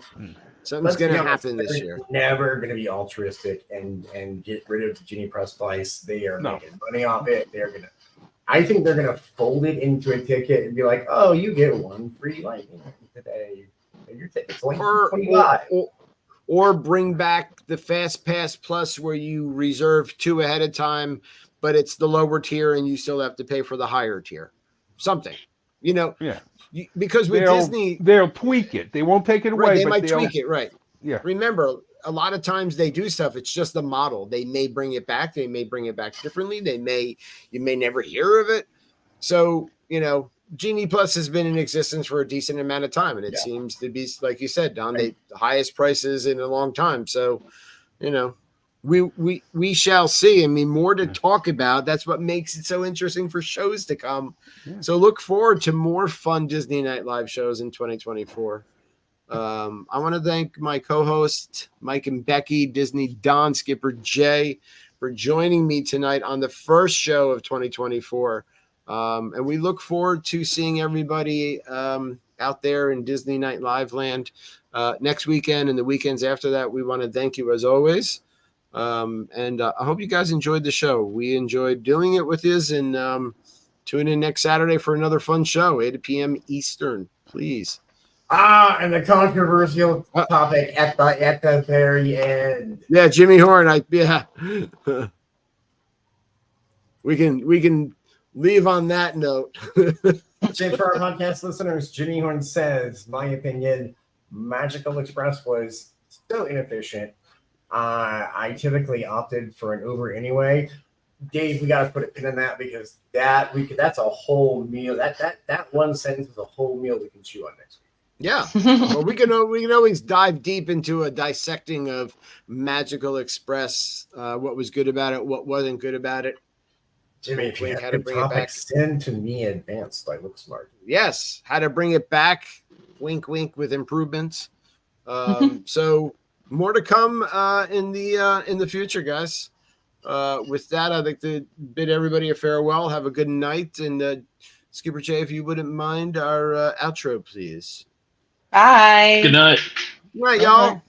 happen this year. Never gonna be altruistic and get rid of the Genie Press Vice. They are making money off it. I think they're gonna fold it into a ticket and be like, "Oh, you get one free lightning today. Your ticket's like $25." Or bring back the Fast Pass Plus, where you reserve 2 ahead of time, but it's the lower tier and you still have to pay for the higher tier. Something, because with Disney, they'll tweak it. They won't take it away. Right, they might tweak it, right? Yeah. Remember, a lot of times they do stuff. It's just a model. They may bring it back. They may bring it back differently. You may never hear of it. So, Genie Plus has been in existence for a decent amount of time, and it seems to be, like you said, Don, the highest prices in a long time. So, we shall see. I mean, more to talk about. That's what makes it so interesting for shows to come. Yeah. So look forward to more fun Disney Night Live shows in 2024. I want to thank my co-host Mike and Becky, Disney Don, Skipper Jay, for joining me tonight on the first show of 2024. And we look forward to seeing everybody out there in Disney Night Live land next weekend and the weekends after that. We want to thank you as always. And I hope you guys enjoyed the show. We enjoyed doing it with you, and tune in next Saturday for another fun show, 8 p.m. Eastern, please. And the controversial topic at the very end. Yeah, Jimmy Horn. We can leave on that note. So for our podcast listeners, Jimmy Horn says, my opinion, Magical Express was so inefficient. I typically opted for an Uber anyway. Dave, we got to put a pin in that because that's a whole meal. That one sentence is a whole meal we can chew on next week. Yeah, well, we can always dive deep into a dissecting of Magical Express. What was good about it, what wasn't good about it. Jimmy, if you have good topics, send to me advanced. I look smart. Yes, how to bring it back. Wink, wink, with improvements. So more to come in the future, guys. With that, I'd like to bid everybody a farewell. Have a good night, and Skipper Jay, if you wouldn't mind our outro, please. Bye. Good night. Good night, y'all.